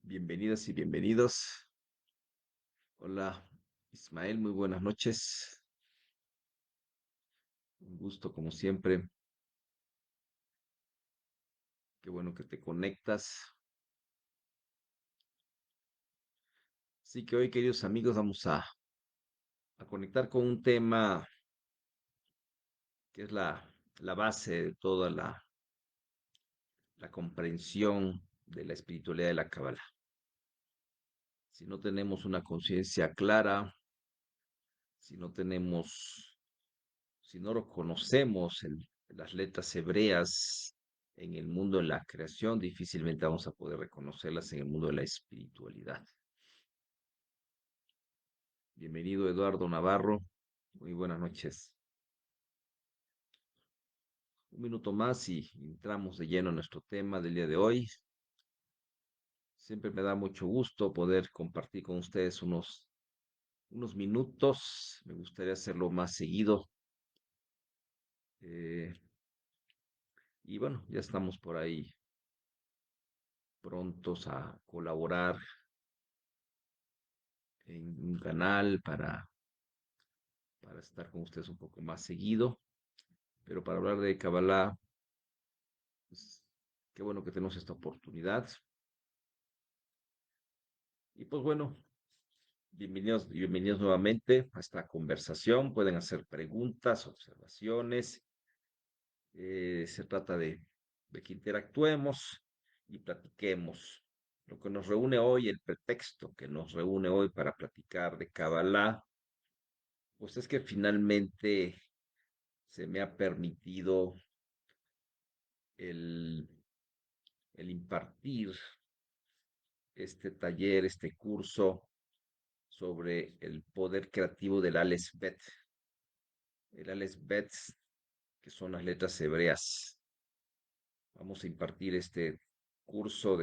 Bienvenidas y bienvenidos. Hola, Ismael, muy buenas noches. Un gusto como siempre. Qué bueno que te conectas. Así que hoy, queridos amigos, vamos a conectar con un tema que es la base de toda la comprensión de la espiritualidad de la Cábala. Si no tenemos una conciencia clara, si no tenemos, si no lo conocemos las letras hebreas en el mundo de la creación, difícilmente vamos a poder reconocerlas en el mundo de la espiritualidad. Bienvenido Eduardo Navarro, muy buenas noches. Un minuto más y entramos de lleno en nuestro tema del día de hoy. Siempre me da mucho gusto poder compartir con ustedes unos minutos. Me gustaría hacerlo más seguido. Eh, y bueno, ya estamos por ahí prontos a colaborar en un canal para estar con ustedes un poco más seguido. Pero para hablar de Kabbalah, pues, qué bueno que tenemos esta oportunidad. Y pues bueno, bienvenidos y bienvenidos nuevamente a esta conversación. Pueden hacer preguntas, observaciones. Se trata de que interactuemos y platiquemos. Lo que nos reúne hoy, el pretexto que nos reúne hoy para platicar de Kabbalah, pues es que finalmente se me ha permitido el, el impartir este taller, este curso sobre el poder creativo del Aleph Bet. El Aleph Bet, que son las letras hebreas. Vamos a impartir este curso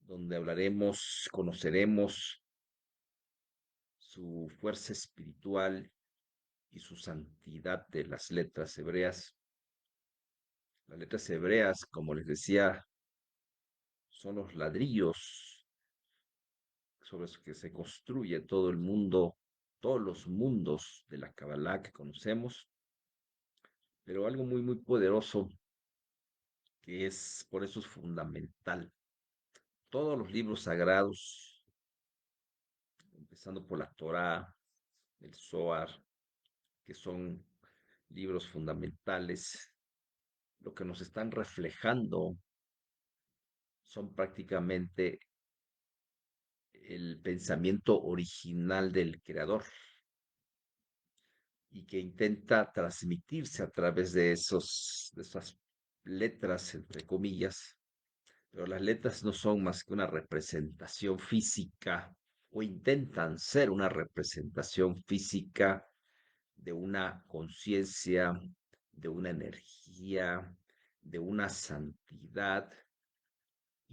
donde hablaremos, conoceremos su fuerza espiritual y su santidad de las letras hebreas. Las letras hebreas, como les decía, son los ladrillos sobre los que se construye todo el mundo, todos los mundos de la Kabbalah que conocemos, pero algo muy, muy poderoso que es, por eso es fundamental. Todos los libros sagrados, empezando por la Torá, el Zohar, que son libros fundamentales, lo que nos están reflejando son prácticamente el pensamiento original del creador y que intenta transmitirse a través de esas letras, entre comillas, pero las letras no son más que una representación física o intentan ser una representación física de una conciencia, de una energía, de una santidad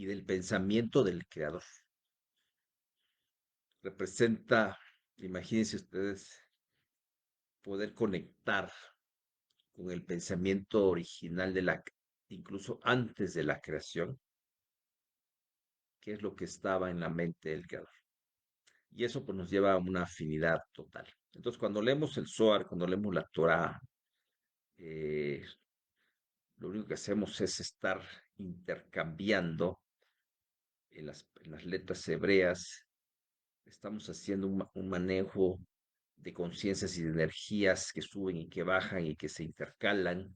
y del pensamiento del creador. Representa, imagínense ustedes, poder conectar con el pensamiento original incluso antes de la creación, que es lo que estaba en la mente del creador. Y eso pues nos lleva a una afinidad total. Entonces, cuando leemos el Zohar, cuando leemos la Torah, eh, lo único que hacemos es estar intercambiando en las letras hebreas, estamos haciendo un manejo de conciencias y de energías que suben y que bajan y que se intercalan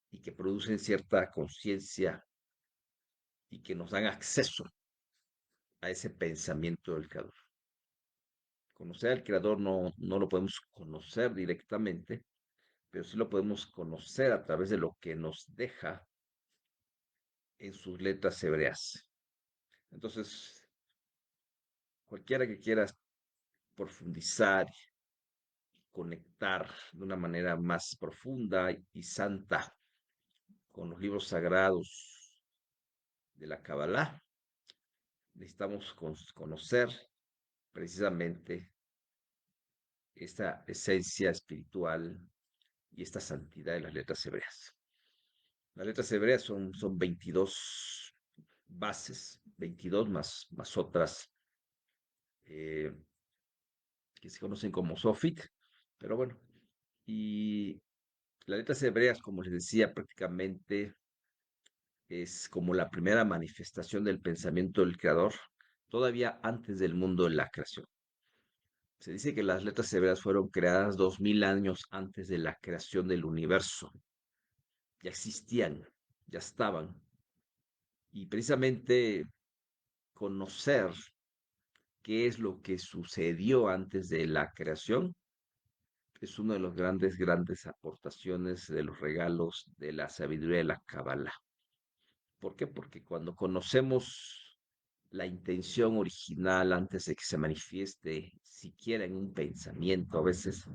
y que producen cierta conciencia y que nos dan acceso a ese pensamiento del creador. Conocer al creador no lo podemos conocer directamente, pero sí lo podemos conocer a través de lo que nos deja en sus letras hebreas. Entonces, cualquiera que quiera profundizar, conectar de una manera más profunda y santa con los libros sagrados de la Kabbalah, necesitamos conocer precisamente esta esencia espiritual y esta santidad de las letras hebreas. Las letras hebreas son 22, bases, 22 más otras eh, que se conocen como Sofit, pero bueno, y las letras hebreas, como les decía, prácticamente es como la primera manifestación del pensamiento del creador, todavía antes del mundo de la creación. Se dice que las letras hebreas fueron creadas 2000 años antes de la creación del universo. Ya existían, ya estaban. Y precisamente conocer qué es lo que sucedió antes de la creación es una de las grandes aportaciones de los regalos de la sabiduría de la Kabbalah. ¿Por qué? Porque cuando conocemos la intención original antes de que se manifieste siquiera en un pensamiento, a veces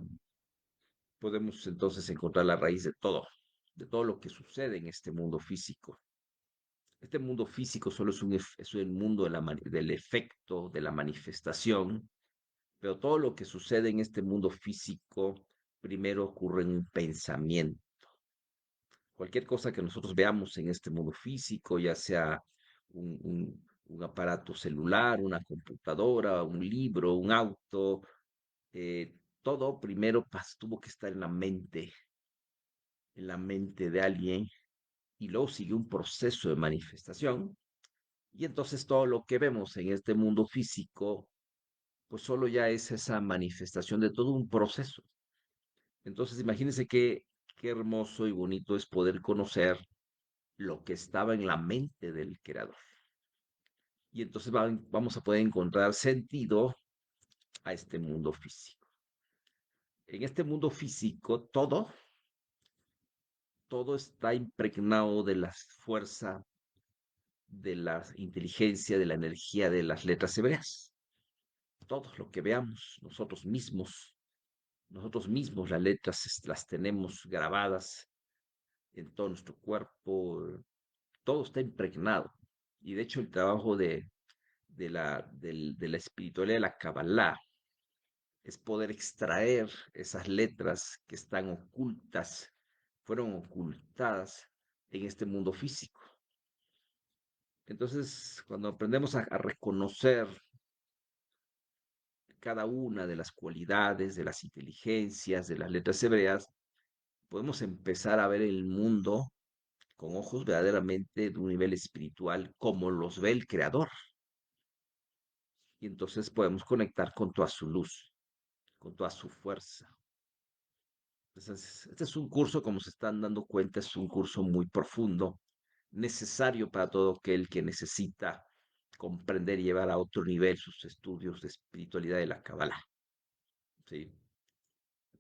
podemos entonces encontrar la raíz de todo lo que sucede en este mundo físico. Este mundo físico solo es un mundo del efecto, de la manifestación, pero todo lo que sucede en este mundo físico primero ocurre en un pensamiento. Cualquier cosa que nosotros veamos en este mundo físico, ya sea un aparato celular, una computadora, un libro, un auto, todo primero tuvo que estar en la mente de alguien, y luego sigue un proceso de manifestación. Y entonces todo lo que vemos en este mundo físico, pues solo ya es esa manifestación de todo un proceso. Entonces imagínense qué hermoso y bonito es poder conocer lo que estaba en la mente del creador. Y entonces vamos a poder encontrar sentido a este mundo físico. En este mundo físico, todo está impregnado de la fuerza, de la inteligencia, de la energía de las letras hebreas. Todo lo que veamos, nosotros mismos las letras las tenemos grabadas en todo nuestro cuerpo, todo está impregnado. Y de hecho el trabajo de la espiritualidad de la Kabbalah es poder extraer esas letras que están ocultas, fueron ocultadas en este mundo físico. Entonces, cuando aprendemos a reconocer cada una de las cualidades, de las inteligencias, de las letras hebreas, podemos empezar a ver el mundo con ojos verdaderamente de un nivel espiritual como los ve el Creador. Y entonces podemos conectar con toda su luz, con toda su fuerza. Entonces, este es un curso, como se están dando cuenta, es un curso muy profundo, necesario para todo aquel que necesita comprender y llevar a otro nivel sus estudios de espiritualidad de la Kabbalah, ¿sí?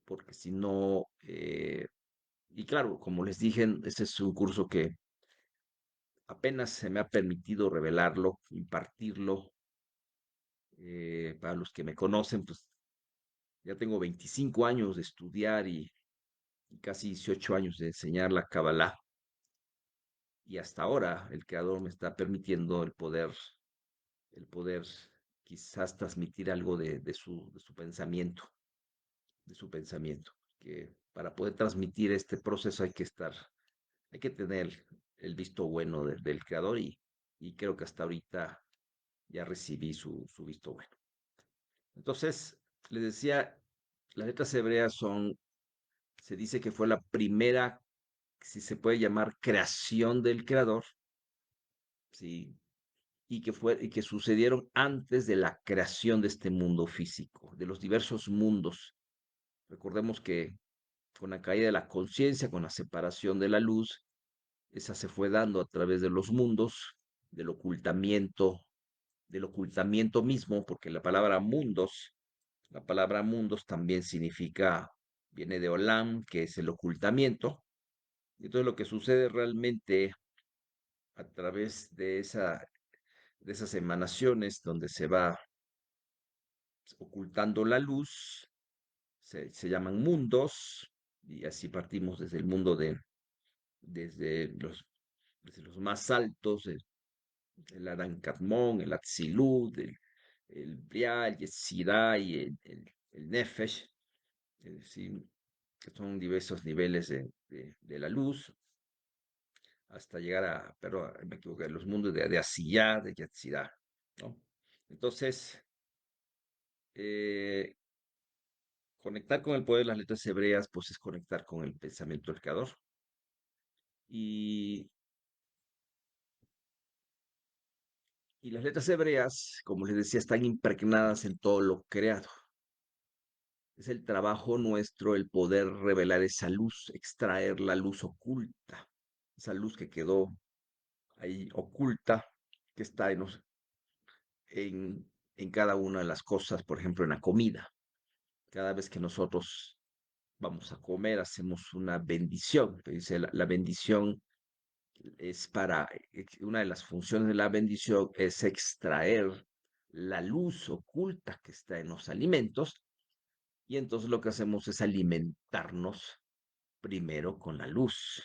Porque si no, y claro, como les dije, este es un curso que apenas se me ha permitido revelarlo, impartirlo. Para los que me conocen, pues ya tengo 25 años de estudiar y casi 18 años de enseñar la Kabbalah. Y hasta ahora el Creador me está permitiendo el poder quizás transmitir algo de su pensamiento, de su pensamiento. Que para poder transmitir este proceso hay que tener el visto bueno del Creador, y creo que hasta ahorita ya recibí su visto bueno. Entonces, les decía, las letras hebreas se dice que fue la primera, si se puede llamar, creación del Creador, ¿sí? Y que sucedieron antes de la creación de este mundo físico, de los diversos mundos. Recordemos que con la caída de la conciencia, con la separación de la luz, esa se fue dando a través de los mundos, del ocultamiento, del ocultamiento mismo, porque la palabra mundos también viene de olam, que es el ocultamiento. Y entonces lo que sucede realmente a través de esas emanaciones donde se va ocultando la luz, se llaman mundos, y así partimos desde el mundo desde los más altos, el Adán Kadmon, el Atzilut, el Briah, el Yetzirah y el Nefesh, sí, que son diversos niveles de la luz. hasta llegar a, pero me equivoqué, los mundos de Asiyah, de Yetzirah, ¿no? Entonces, eh, conectar con el poder de las letras hebreas, pues es conectar con el pensamiento del creador. Y, y las letras hebreas, como les decía, están impregnadas en todo lo creado. Es el trabajo nuestro el poder revelar esa luz, extraer la luz oculta, esa luz que quedó ahí oculta, que está en cada una de las cosas, por ejemplo, en la comida. Cada vez que nosotros vamos a comer, hacemos una bendición. Dice, la bendición es una de las funciones de la bendición es extraer la luz oculta que está en los alimentos, y entonces lo que hacemos es alimentarnos primero con la luz,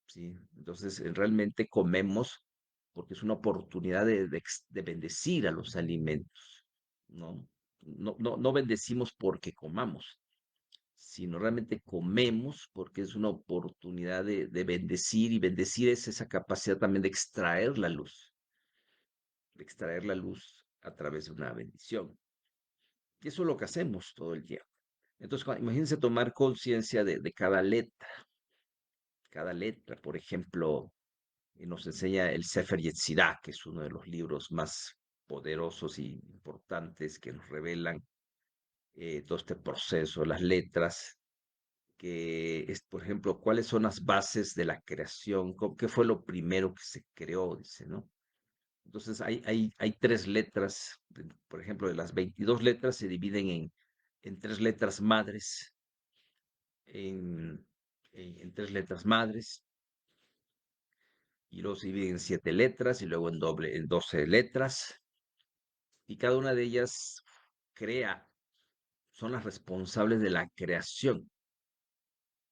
¿sí? Entonces, realmente comemos porque es una oportunidad de bendecir a los alimentos, ¿no? No bendecimos porque comamos, sino realmente comemos porque es una oportunidad de bendecir, y bendecir es esa capacidad también de extraer la luz a través de una bendición. Y eso es lo que hacemos todo el día. Entonces, imagínense tomar conciencia de cada letra, por ejemplo, nos enseña el Sefer Yetzirah, que es uno de los libros más poderosos y importantes que nos revelan todo este proceso, las letras, que es, por ejemplo, cuáles son las bases de la creación, qué fue lo primero que se creó, dice, ¿no? Entonces hay tres letras, por ejemplo, de las 22 letras se dividen en tres letras madres, en, en tres letras madres, y luego se dividen en 7 letras, y luego en 12 letras, y cada una de ellas crea, son las responsables de la creación.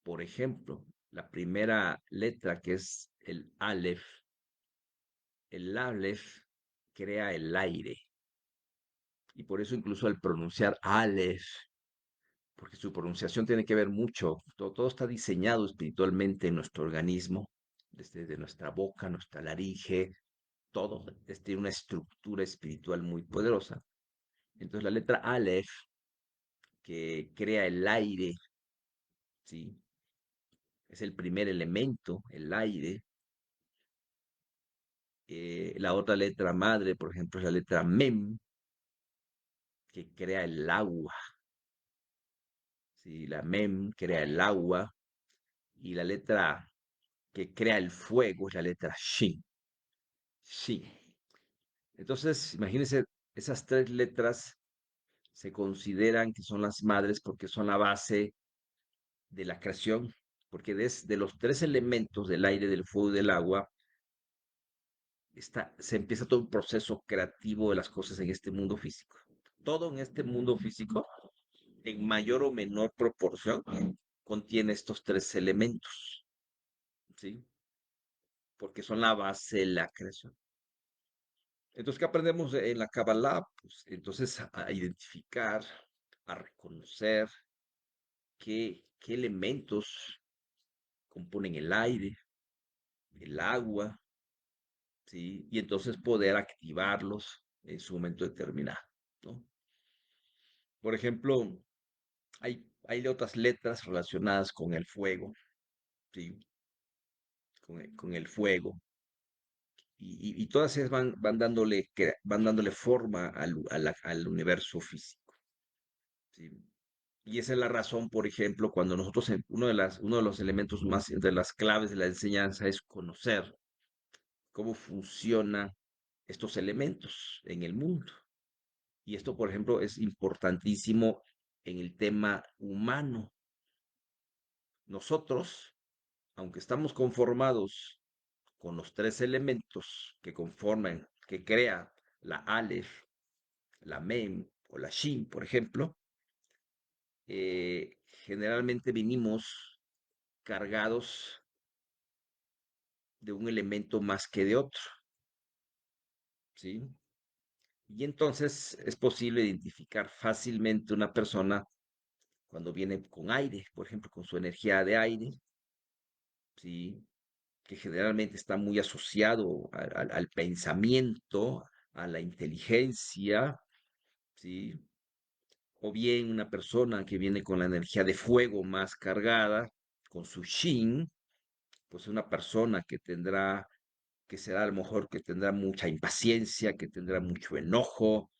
Por ejemplo, la primera letra, que es el Aleph crea el aire. Y por eso incluso al pronunciar Aleph, porque su pronunciación tiene que ver mucho, todo está diseñado espiritualmente en nuestro organismo, desde nuestra boca, nuestra laringe, todo tiene una estructura espiritual muy poderosa. Entonces la letra Aleph, que crea el aire, ¿sí? Es el primer elemento, el aire. La otra letra madre, por ejemplo, es la letra Mem, que crea el agua, ¿sí? La Mem crea el agua, y la letra que crea el fuego es la letra Shin. Shin. Entonces, imagínense, esas tres letras se consideran que son las madres porque son la base de la creación, porque desde los tres elementos del aire, del fuego y del agua, se empieza todo un proceso creativo de las cosas en este mundo físico. Todo en este mundo físico, en mayor o menor proporción, contiene estos tres elementos, ¿sí? Porque son la base de la creación. Entonces, ¿qué aprendemos en la Kabbalah? Pues entonces a identificar, a reconocer qué elementos componen el aire, el agua, ¿sí? Y entonces poder activarlos en su momento determinado, ¿no? Por ejemplo, hay otras letras relacionadas con el fuego, ¿sí? Con el fuego. Y todas ellas van dándole forma al universo físico, ¿sí? Y esa es la razón, por ejemplo, cuando nosotros, uno de los elementos más, de las claves de la enseñanza es conocer cómo funcionan estos elementos en el mundo. Y esto, por ejemplo, es importantísimo en el tema humano. Nosotros, aunque estamos conformados con los tres elementos que conforman, que crea la Aleph, la Mem o la Shin, por ejemplo, generalmente venimos cargados de un elemento más que de otro, ¿sí? Y entonces es posible identificar fácilmente una persona cuando viene con aire, por ejemplo, con su energía de aire, ¿sí? que generalmente está muy asociado al pensamiento, a la inteligencia, ¿sí? O bien una persona que viene con la energía de fuego más cargada, con su Shin, pues una persona que será a lo mejor que tendrá mucha impaciencia, que tendrá mucho enojo,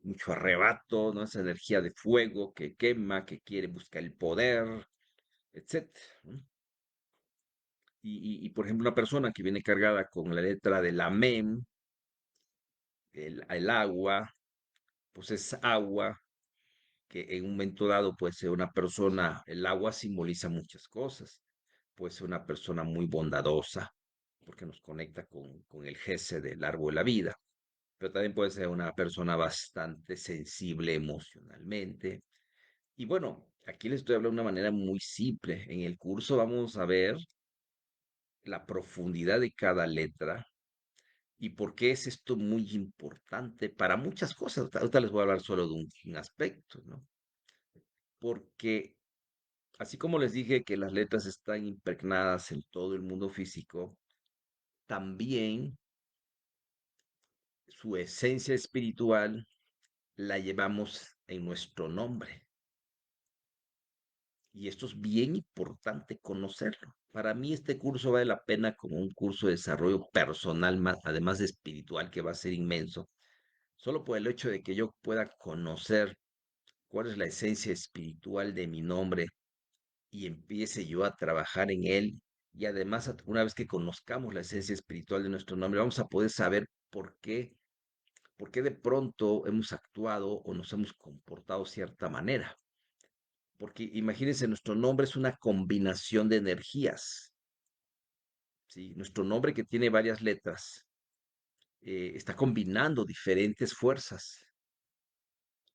mucho arrebato, ¿no? Esa energía de fuego que quema, que quiere buscar el poder, etcétera, ¿no? Por ejemplo, una persona que viene cargada con la letra de la mem, el agua, pues es agua, que en un momento dado puede ser una persona, el agua simboliza muchas cosas, puede ser una persona muy bondadosa, porque nos conecta con el jefe del árbol de la vida, pero también puede ser una persona bastante sensible emocionalmente. Y bueno, aquí les estoy hablando de una manera muy simple. En el curso vamos a ver la profundidad de cada letra y por qué es esto muy importante para muchas cosas. Ahorita les voy a hablar solo de un aspecto, ¿no? Porque así como les dije que las letras están impregnadas en todo el mundo físico, también su esencia espiritual la llevamos en nuestro nombre. Y esto es bien importante conocerlo. Para mí este curso vale la pena como un curso de desarrollo personal, más, además de espiritual, que va a ser inmenso, solo por el hecho de que yo pueda conocer cuál es la esencia espiritual de mi nombre y empiece yo a trabajar en él. Y además, una vez que conozcamos la esencia espiritual de nuestro nombre, vamos a poder saber por qué de pronto hemos actuado o nos hemos comportado de cierta manera. Porque imagínense, nuestro nombre es una combinación de energías, ¿sí? Nuestro nombre que tiene varias letras está combinando diferentes fuerzas.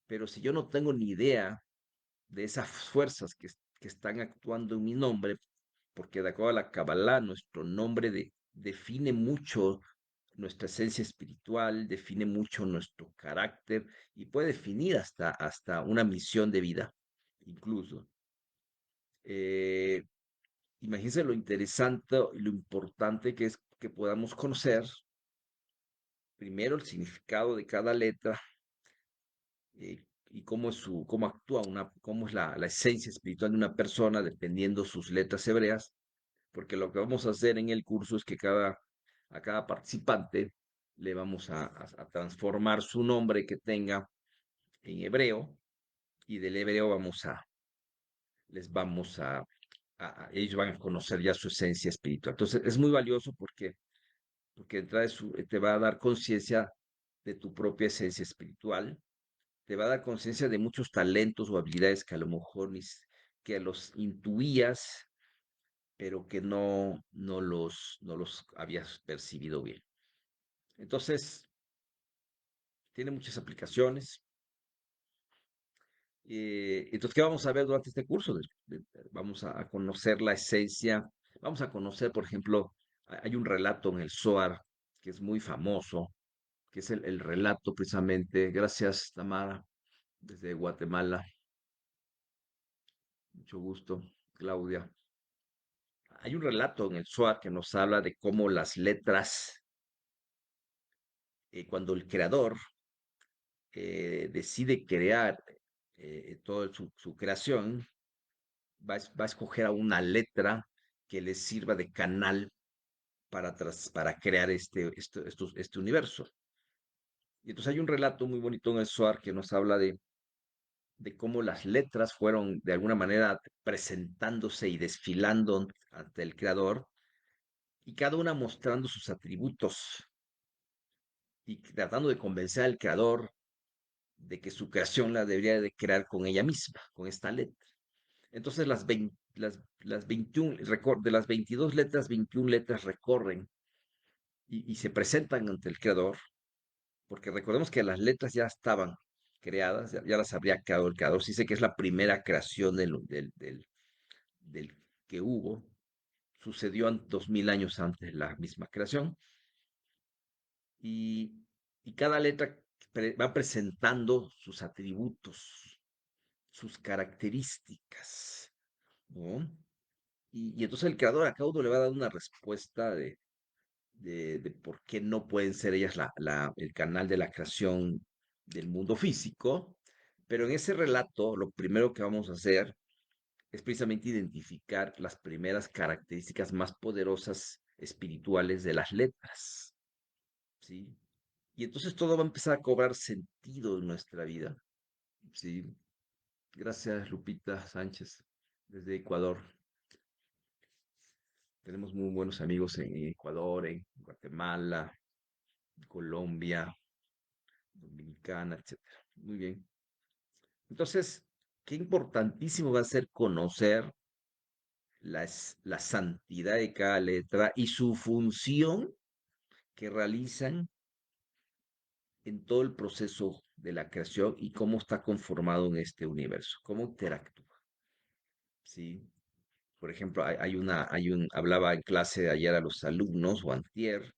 Pero si yo no tengo ni idea de esas fuerzas que están actuando en mi nombre, porque de acuerdo a la Kabbalah, nuestro nombre define mucho nuestra esencia espiritual, define mucho nuestro carácter y puede definir hasta una misión de vida, incluso. Eh, Imagínense lo interesante y lo importante que es que podamos conocer primero el significado de cada letra y cómo actúa cómo es la esencia espiritual de una persona dependiendo sus letras hebreas, porque lo que vamos a hacer en el curso es que a cada participante le vamos a transformar su nombre que tenga en hebreo y del hebreo les vamos ellos van a conocer ya su esencia espiritual. Entonces es muy valioso porque te va a dar conciencia de tu propia esencia espiritual, te va a dar conciencia de muchos talentos o habilidades que a lo mejor que los intuías, pero que no los habías percibido bien. Entonces, tiene muchas aplicaciones. Entonces, ¿qué vamos a ver durante este curso? Vamos a conocer la esencia, vamos a conocer, por ejemplo, hay un relato en el Zohar que es muy famoso, que es el relato precisamente, gracias Tamara, desde Guatemala, mucho gusto, Claudia. Hay un relato en el Zohar que nos habla de cómo las letras, cuando el creador decide crear toda su creación, va a escoger a una letra que le sirva de canal para crear este universo. Y entonces hay un relato muy bonito en el Zohar que nos habla de cómo las letras fueron de alguna manera presentándose y desfilando ante el creador y cada una mostrando sus atributos y tratando de convencer al creador de que su creación la debería de crear con ella misma, con esta letra. Entonces las 21, de las 22 letras, 21 letras recorren y se presentan ante el creador, porque recordemos que las letras ya estaban creadas, ya las habría creado el creador. Sí sé que es la primera creación del que hubo, sucedió 2000 años antes de la misma creación, y, y cada letra va presentando sus atributos, sus características, ¿no? Y entonces el creador a cada uno le va a dar una respuesta de por qué no pueden ser ellas el canal de la creación del mundo físico. Pero en ese relato, lo primero que vamos a hacer es precisamente identificar las primeras características más poderosas espirituales de las letras, ¿sí? Y entonces todo va a empezar a cobrar sentido en nuestra vida, ¿sí? Gracias, Lupita Sánchez, desde Ecuador. Tenemos muy buenos amigos en Ecuador, en Guatemala, Colombia, Dominicana, etcétera. Muy bien. Entonces, qué importantísimo va a ser conocer la santidad de cada letra y su función que realizan en todo el proceso de la creación y cómo está conformado en este universo, cómo interactúa, ¿sí? Por ejemplo, hablaba en clase ayer a los alumnos o antier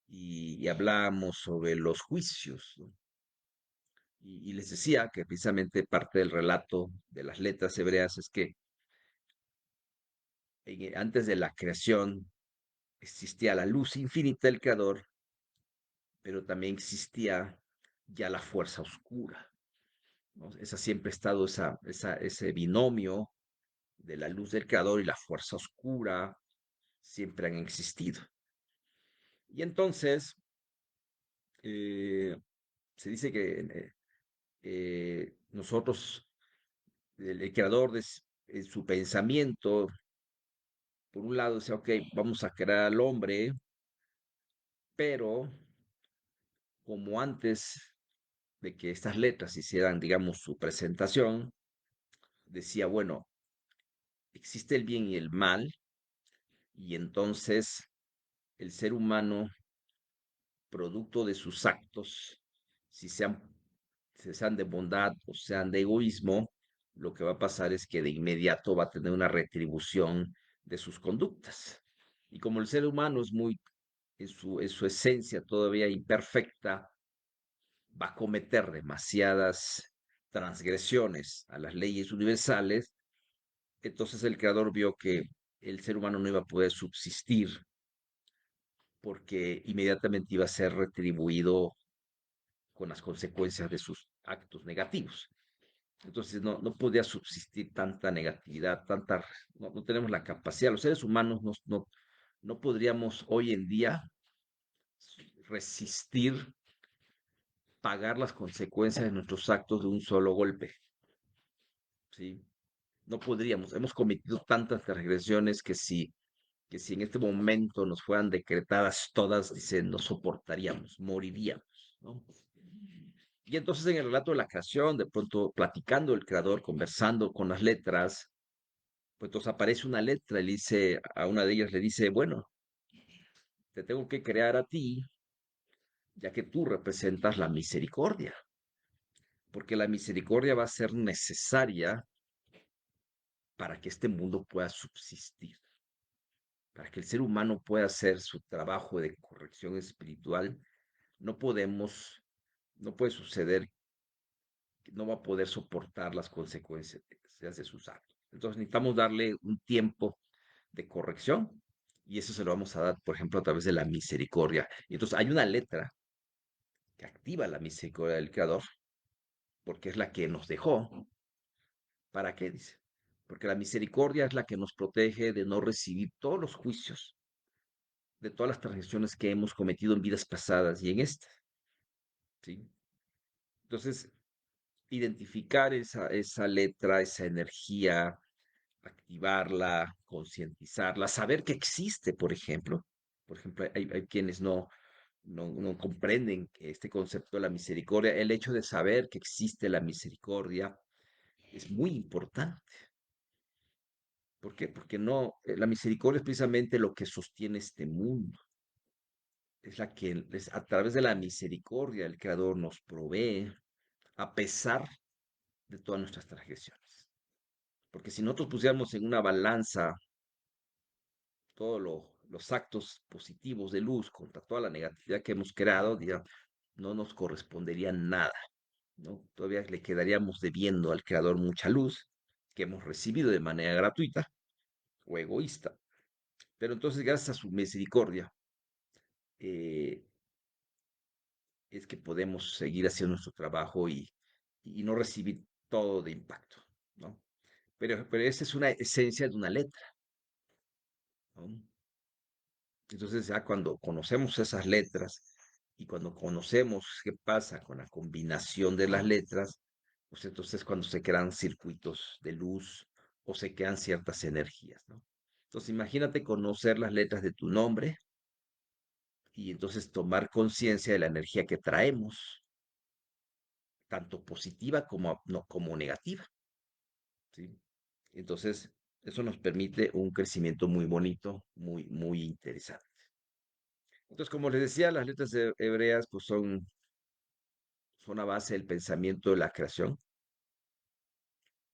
y hablábamos sobre los juicios, ¿no? Y les decía que precisamente parte del relato de las letras hebreas es que antes de la creación existía la luz infinita del creador, pero también existía ya la fuerza oscura, ¿no? Esa siempre ha estado ese binomio de la luz del creador y la fuerza oscura, siempre han existido. Y entonces eh, se dice que nosotros, el creador en su pensamiento, por un lado decía, ok, vamos a crear al hombre, pero como antes de que estas letras hicieran, digamos, su presentación, decía, bueno, existe el bien y el mal, y entonces el ser humano, producto de sus actos, si sean, si sean de bondad o sean de egoísmo, lo que va a pasar es que de inmediato va a tener una retribución de sus conductas. Y como el ser humano es muy, en su esencia todavía imperfecta, va a cometer demasiadas transgresiones a las leyes universales, entonces el creador vio que el ser humano no iba a poder subsistir porque inmediatamente iba a ser retribuido con las consecuencias de sus actos negativos. Entonces no podía subsistir tanta negatividad, no tenemos la capacidad, los seres humanos no podríamos hoy en día resistir pagar las consecuencias de nuestros actos de un solo golpe, ¿sí? No podríamos, hemos cometido tantas transgresiones que si en este momento nos fueran decretadas todas, dice, no soportaríamos, moriríamos, ¿no? Y entonces en el relato de la creación, de pronto platicando el creador, conversando con las letras, pues entonces aparece una letra y le dice, a una de ellas le dice, bueno, te tengo que crear a ti, ya que tú representas la misericordia, porque la misericordia va a ser necesaria para que este mundo pueda subsistir, para que el ser humano pueda hacer su trabajo de corrección espiritual. No podemos, no puede suceder, no va a poder soportar las consecuencias de sus actos. Entonces necesitamos darle un tiempo de corrección y eso se lo vamos a dar, por ejemplo, a través de la misericordia. Y entonces hay una letra que activa la misericordia del Creador porque es la que nos dejó. ¿Para qué? Dice. Porque la misericordia es la que nos protege de no recibir todos los juicios de todas las transgresiones que hemos cometido en vidas pasadas y en esta, ¿sí? Entonces, identificar esa letra, esa energía, activarla, concientizarla, saber que existe, por ejemplo. Por ejemplo, hay quienes no comprenden este concepto de la misericordia. El hecho de saber que existe la misericordia es muy importante. ¿Por qué? Porque la misericordia es precisamente lo que sostiene este mundo. Es la que a través de la misericordia el Creador nos provee a pesar de todas nuestras transgresiones. Porque si nosotros pusiéramos en una balanza todos los actos positivos de luz contra toda la negatividad que hemos creado, digamos, no nos correspondería nada, ¿no? Todavía le quedaríamos debiendo al Creador mucha luz que hemos recibido de manera gratuita, o egoísta. Pero entonces, gracias a su misericordia, eh, es que podemos seguir haciendo nuestro trabajo y no recibir todo de impacto, ¿no? Pero esa es una esencia de una letra, ¿no? Entonces ya cuando conocemos esas letras y cuando conocemos qué pasa con la combinación de las letras, pues entonces cuando se crean circuitos de luz o se crean ciertas energías, ¿no? Entonces imagínate conocer las letras de tu nombre y entonces tomar conciencia de la energía que traemos, tanto positiva como, no, como negativa, ¿sí? Entonces, eso nos permite un crecimiento muy bonito, muy, muy interesante. Entonces, como les decía, las letras hebreas pues son a base del pensamiento de la creación.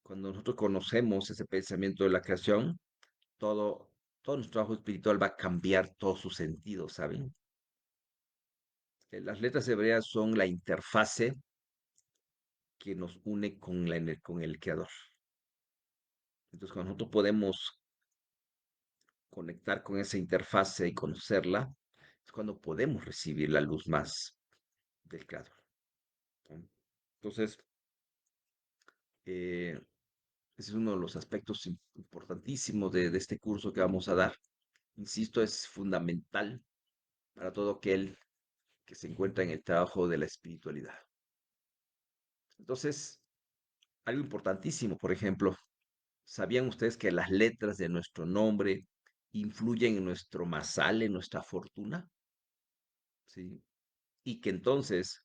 Cuando nosotros conocemos ese pensamiento de la creación, todo, todo nuestro trabajo espiritual va a cambiar todo su sentido, ¿saben? Las letras hebreas son la interfase que nos une con el creador. Entonces, cuando nosotros podemos conectar con esa interfase y conocerla, es cuando podemos recibir la luz más del creador, ¿no? Entonces, eh, ese es uno de los aspectos importantísimos de este curso que vamos a dar. Insisto, es fundamental para todo aquel que se encuentra en el trabajo de la espiritualidad. Entonces, algo importantísimo, por ejemplo, ¿sabían ustedes que las letras de nuestro nombre influyen en nuestro masal, en nuestra fortuna? ¿Sí? Y que entonces,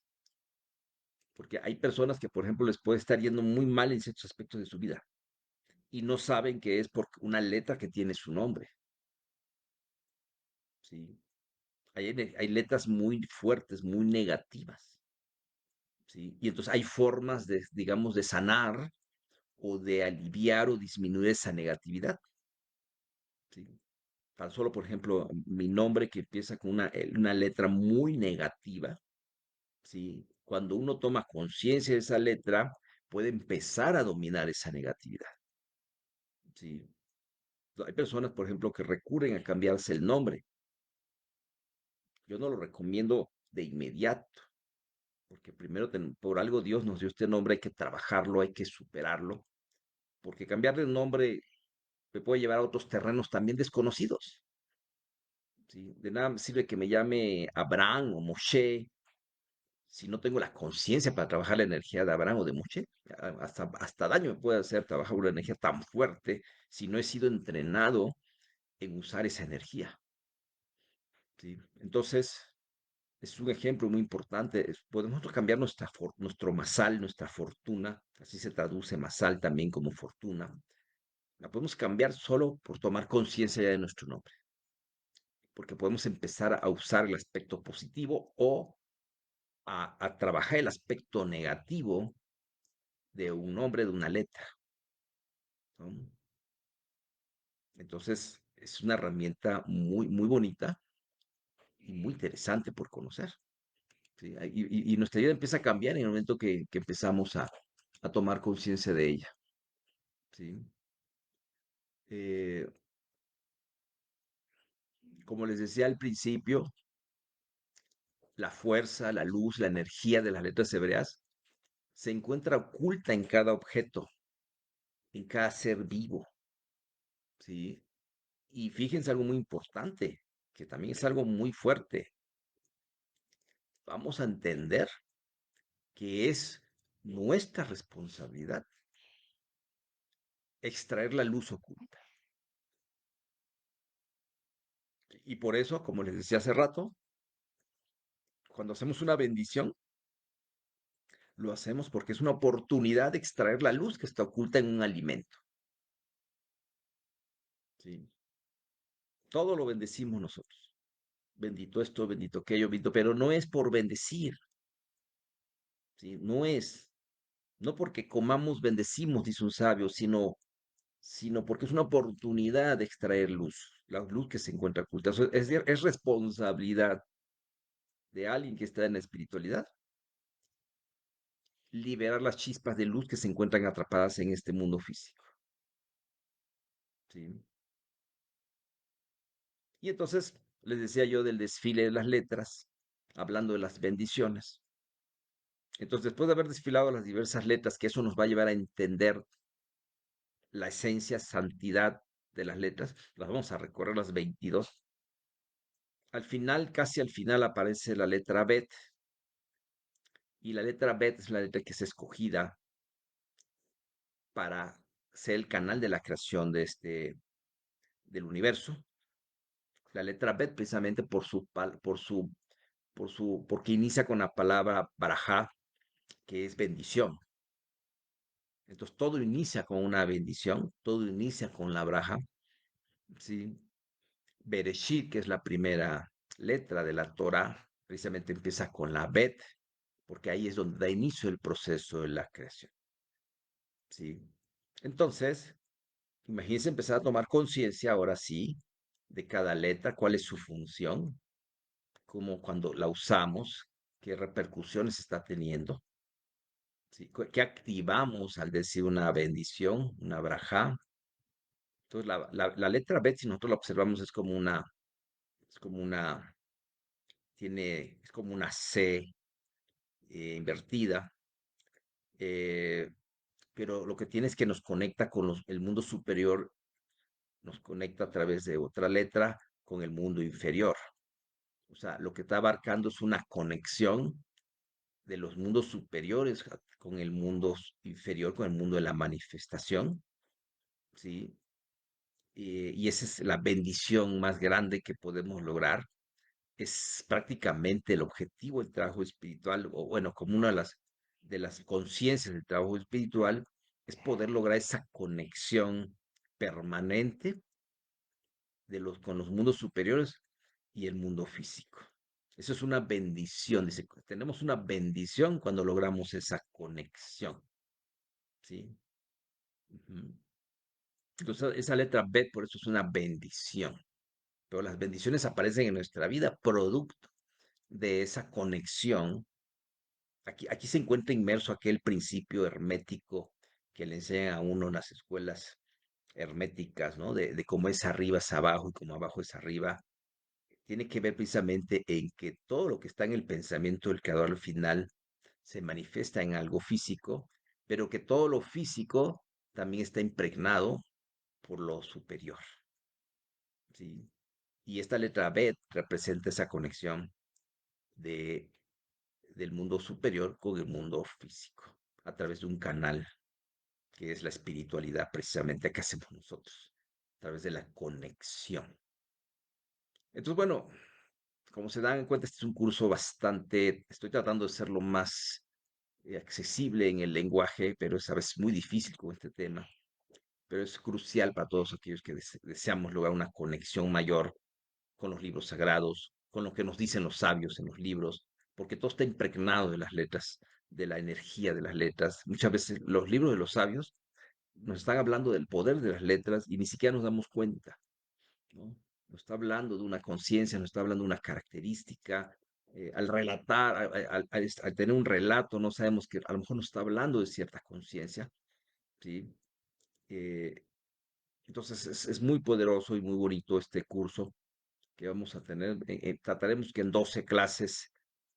porque hay personas que, por ejemplo, les puede estar yendo muy mal en ciertos aspectos de su vida y no saben que es por una letra que tiene su nombre, ¿sí? Hay letras muy fuertes, muy negativas, ¿sí? Y entonces hay formas de, digamos, de sanar o de aliviar o disminuir esa negatividad, ¿sí? Tan solo, por ejemplo, mi nombre que empieza con una letra muy negativa, ¿sí? Cuando uno toma conciencia de esa letra, puede empezar a dominar esa negatividad, ¿sí? Hay personas, por ejemplo, que recurren a cambiarse el nombre. Yo no lo recomiendo de inmediato, porque primero, por algo Dios nos dio este nombre, hay que trabajarlo, hay que superarlo, porque cambiarle el nombre me puede llevar a otros terrenos también desconocidos, ¿sí? De nada me sirve que me llame Abraham o Moshe si no tengo la conciencia para trabajar la energía de Abraham o de Moshe. Hasta daño me puede hacer trabajar una energía tan fuerte si no he sido entrenado en usar esa energía, ¿sí? Entonces, es un ejemplo muy importante. Podemos nosotros cambiar nuestro masal, nuestra fortuna, así se traduce masal también como fortuna. La podemos cambiar solo por tomar conciencia ya de nuestro nombre, porque podemos empezar a usar el aspecto positivo o a trabajar el aspecto negativo de un nombre, de una letra, ¿no? Entonces, es una herramienta muy, muy bonita y muy interesante por conocer, ¿sí? Y nuestra vida empieza a cambiar en el momento que empezamos a tomar conciencia de ella, ¿sí? Eh, como les decía al principio, la fuerza, la luz, la energía de las letras hebreas se encuentra oculta en cada objeto, en cada ser vivo, ¿sí? Y fíjense algo muy importante, que también es algo muy fuerte. Vamos a entender que es nuestra responsabilidad extraer la luz oculta. Y por eso, como les decía hace rato, cuando hacemos una bendición, lo hacemos porque es una oportunidad de extraer la luz que está oculta en un alimento, ¿sí? Todo lo bendecimos nosotros. Bendito esto, bendito aquello, bendito, pero no es por bendecir, ¿sí? No porque comamos bendecimos, dice un sabio, sino porque es una oportunidad de extraer luz, la luz que se encuentra oculta. Es responsabilidad de alguien que está en la espiritualidad liberar las chispas de luz que se encuentran atrapadas en este mundo físico, ¿sí? Y entonces les decía yo del desfile de las letras, hablando de las bendiciones. Entonces, después de haber desfilado las diversas letras, que eso nos va a llevar a entender la esencia, santidad de las letras, las vamos a recorrer las 22. Al final, casi al final, aparece la letra Bet, y la letra Bet es la letra que es escogida para ser el canal de la creación del universo. La letra Bet, precisamente porque inicia con la palabra barajá, que es bendición. Entonces todo inicia con una bendición, todo inicia con la braja, ¿sí? Bereshit, que es la primera letra de la Torah, precisamente empieza con la Bet, porque ahí es donde da inicio el proceso de la creación, ¿sí? Entonces, imagínense empezar a tomar conciencia ahora sí de cada letra, cuál es su función, cómo cuando la usamos, qué repercusiones está teniendo, ¿sí? ¿Qué activamos al decir una bendición, una braja? Entonces, la letra Bet, si nosotros la observamos, es como una, es como una C invertida, eh, pero lo que tiene es que nos conecta con el mundo superior, nos conecta a través de otra letra con el mundo inferior. O sea, lo que está abarcando es una conexión de los mundos superiores con el mundo inferior, con el mundo de la manifestación, ¿sí? Y esa es la bendición más grande que podemos lograr. Es prácticamente el objetivo del trabajo espiritual, o bueno, como una de las conciencias del trabajo espiritual, es poder lograr esa conexión permanente con los mundos superiores y el mundo físico. Eso es una bendición, dice, tenemos una bendición cuando logramos esa conexión, ¿sí? Ujú. Entonces, esa letra B, por eso es una bendición. Pero las bendiciones aparecen en nuestra vida producto de esa conexión. Aquí se encuentra inmerso aquel principio hermético que le enseñan a uno en las escuelas herméticas, ¿no? De cómo es arriba es abajo y cómo abajo es arriba. Tiene que ver precisamente en que todo lo que está en el pensamiento del creador al final se manifiesta en algo físico, pero que todo lo físico también está impregnado por lo superior, ¿sí? Y esta letra B representa esa conexión de, del mundo superior con el mundo físico, a través de un canal que es la espiritualidad precisamente que hacemos nosotros, a través de la conexión. Entonces, bueno, como se dan cuenta, este es un curso bastante, estoy tratando de ser lo más accesible en el lenguaje, pero es a veces muy difícil con este tema, pero es crucial para todos aquellos que deseamos lograr una conexión mayor con los libros sagrados, con lo que nos dicen los sabios en los libros, porque todo está impregnado de las letras, de la energía de las letras. Muchas veces los libros de los sabios nos están hablando del poder de las letras y ni siquiera nos damos cuenta, ¿no? Nos está hablando de una conciencia, nos está hablando de una característica. Al relatar, al tener un relato, no sabemos que a lo mejor nos está hablando de cierta conciencia, ¿sí? Eh, entonces es muy poderoso y muy bonito este curso que vamos a tener. Trataremos que en 12 clases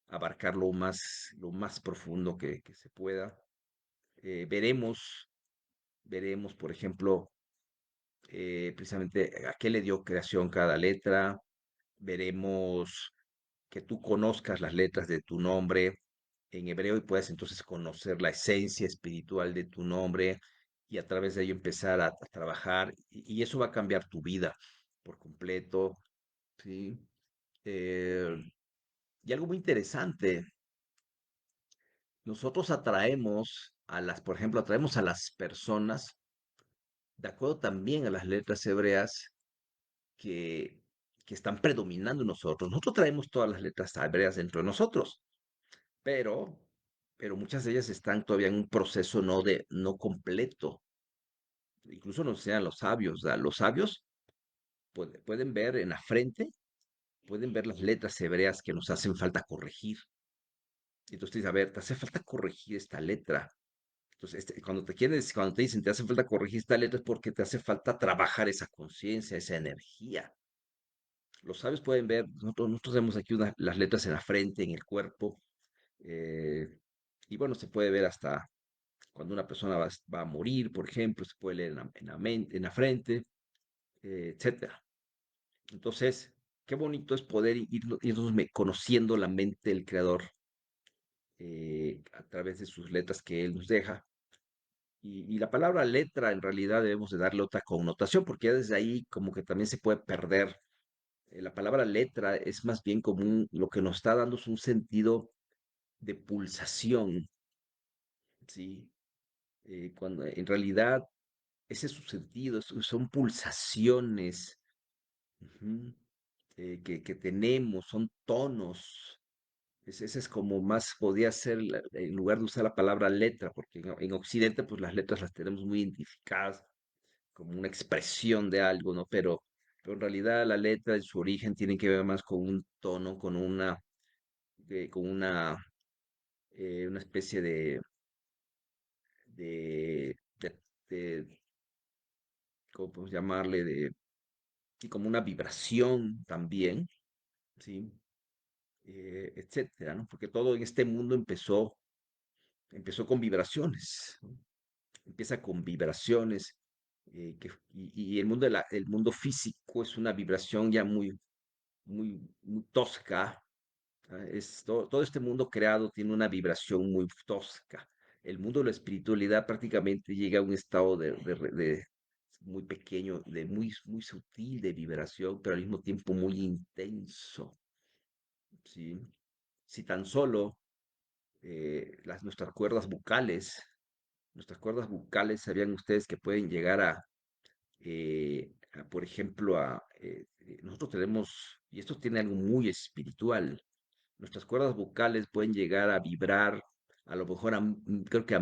abarcar lo más profundo que se pueda. Veremos, por ejemplo, precisamente a qué le dio creación cada letra. Veremos que tú conozcas las letras de tu nombre en hebreo y puedas entonces conocer la esencia espiritual de tu nombre y a través de ello empezar a trabajar y eso va a cambiar tu vida por completo, ¿sí? Eh, y algo muy interesante, nosotros atraemos por ejemplo, atraemos a las personas de acuerdo también a las letras hebreas que, que están predominando en nosotros. Nosotros traemos todas las letras hebreas dentro de nosotros, pero, pero muchas de ellas están todavía en un proceso no completo. Incluso nos sean los sabios, ¿da? Los sabios pueden ver en la frente, pueden ver las letras hebreas que nos hacen falta corregir. Y entonces te dicen, a ver, te hace falta corregir esta letra. Entonces, cuando te dicen te hace falta corregir esta letra es porque te hace falta trabajar esa conciencia, esa energía. Los sabios pueden ver, nosotros vemos aquí las letras en la frente, en el cuerpo, eh, y bueno, se puede ver hasta cuando una persona va a morir, por ejemplo, se puede leer en la frente, etcétera. Entonces, qué bonito es poder irnos conociendo la mente del creador a través de sus letras que él nos deja. Y la palabra letra en realidad debemos de darle otra connotación, porque ya desde ahí como que también se puede perder. La palabra letra es más bien como lo que nos está dando es un sentido de pulsación, ¿sí? Cuando en realidad ese es su sentido, son pulsaciones, ujú, que tenemos, son tonos. Ese es como más podría ser, en lugar de usar la palabra letra, porque en Occidente pues las letras las tenemos muy identificadas como una expresión de algo, ¿no? Pero en realidad la letra en su origen tiene que ver más con un tono, con una especie de, de, de- ¿cómo podemos llamarle? Sí, como una vibración también, ¿sí? Etcétera, ¿no? Porque todo en este mundo empezó con vibraciones, ¿no? Empieza con vibraciones, y el mundo físico es una vibración ya muy tosca. Todo este mundo creado tiene una vibración muy tosca. El mundo de la espiritualidad prácticamente llega a un estado muy pequeño, muy sutil de vibración, pero al mismo tiempo muy intenso, ¿sí? Si tan solo nuestras cuerdas bucales, ¿sabían ustedes que pueden llegar por ejemplo, nosotros tenemos, y esto tiene algo muy espiritual, nuestras cuerdas vocales pueden llegar a vibrar a lo mejor creo que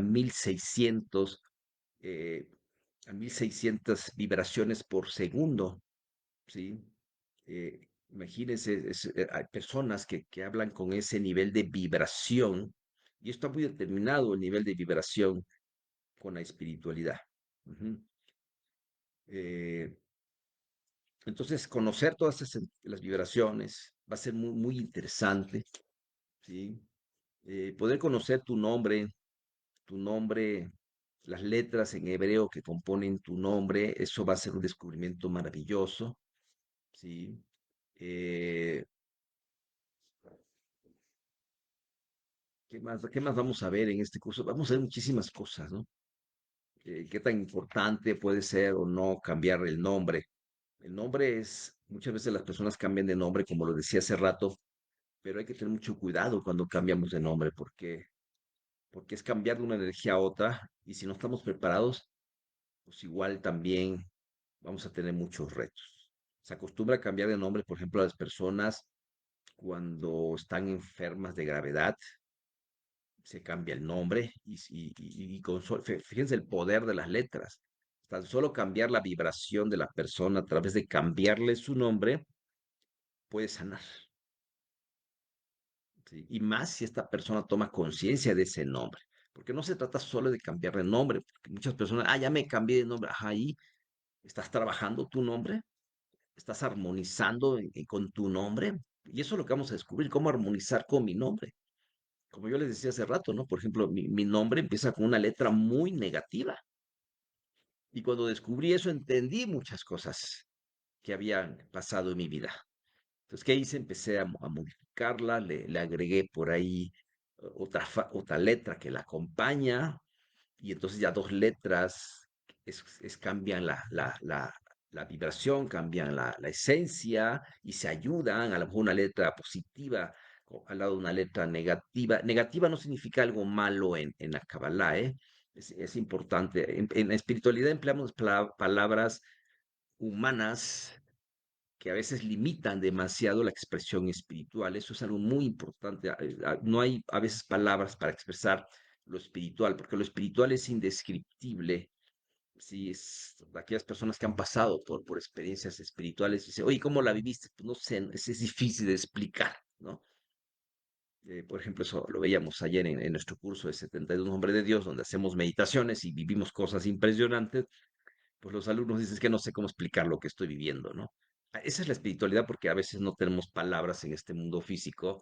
eh, a 1600 vibraciones por segundo, ¿sí? Imagínense, hay personas que hablan con ese nivel de vibración y está muy determinado el nivel de vibración con la espiritualidad. Ujú. Eh, entonces, conocer todas las vibraciones va a ser muy interesante, ¿sí? Poder conocer tu nombre, las letras en hebreo que componen tu nombre, eso va a ser un descubrimiento maravilloso, ¿sí? Eh, qué más vamos a ver en este curso? Vamos a ver muchísimas cosas, ¿no? Qué tan importante puede ser o no cambiar el nombre. El nombre muchas veces las personas cambian de nombre, como lo decía hace rato, pero hay que tener mucho cuidado cuando cambiamos de nombre, porque es cambiar de una energía a otra, y si no estamos preparados, pues igual también vamos a tener muchos retos. Se acostumbra a cambiar de nombre, por ejemplo, a las personas cuando están enfermas de gravedad, se cambia el nombre fíjense el poder de las letras. Tan solo cambiar la vibración de la persona a través de cambiarle su nombre puede sanar. ¿Sí? Y más si esta persona toma conciencia de ese nombre. Porque no se trata solo de cambiar de nombre, porque muchas personas, ya me cambié de nombre, ajá, ahí estás trabajando tu nombre, estás armonizando con tu nombre. Y eso es lo que vamos a descubrir, cómo armonizar con mi nombre. Como yo les decía hace rato, ¿no? Por ejemplo, mi nombre empieza con una letra muy negativa. Y cuando descubrí eso, entendí muchas cosas que habían pasado en mi vida. Entonces, ¿qué hice? Empecé a modificarla, le agregué por ahí otra letra que la acompaña, y entonces ya dos letras cambian la vibración, cambian la esencia y se ayudan, a lo mejor una letra positiva al lado de una letra negativa. Negativa no significa algo malo en la Kabbalah, ¿eh? Es importante. En la espiritualidad empleamos palabras humanas que a veces limitan demasiado la expresión espiritual. Eso es algo muy importante. No hay a veces palabras para expresar lo espiritual, porque lo espiritual es indescriptible. Si es aquellas personas que han pasado por experiencias espirituales, dice, oye, ¿cómo la viviste? Pues no sé, es difícil de explicar, ¿no? Por ejemplo, eso lo veíamos ayer en nuestro curso de 72 Hombres de Dios, donde hacemos meditaciones y vivimos cosas impresionantes. Pues los alumnos dicen que no sé cómo explicar lo que estoy viviendo, ¿no? esa es la espiritualidad porque a veces no tenemos palabras en este mundo físico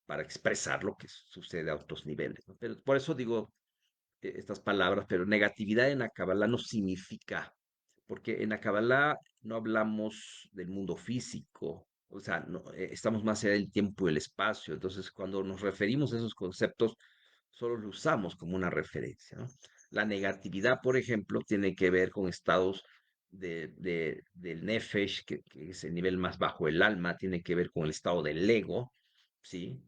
para expresar lo que sucede a otros niveles, ¿no? Pero por eso digo estas palabras, pero negatividad en la Kabbalah no significa, porque en la Kabbalah no hablamos del mundo físico, o sea, estamos más allá del tiempo y el espacio, entonces cuando nos referimos a esos conceptos, solo lo usamos como una referencia, ¿no? La negatividad, por ejemplo, tiene que ver con estados del nefesh, que es el nivel más bajo del alma, tiene que ver con el estado del ego, ¿sí?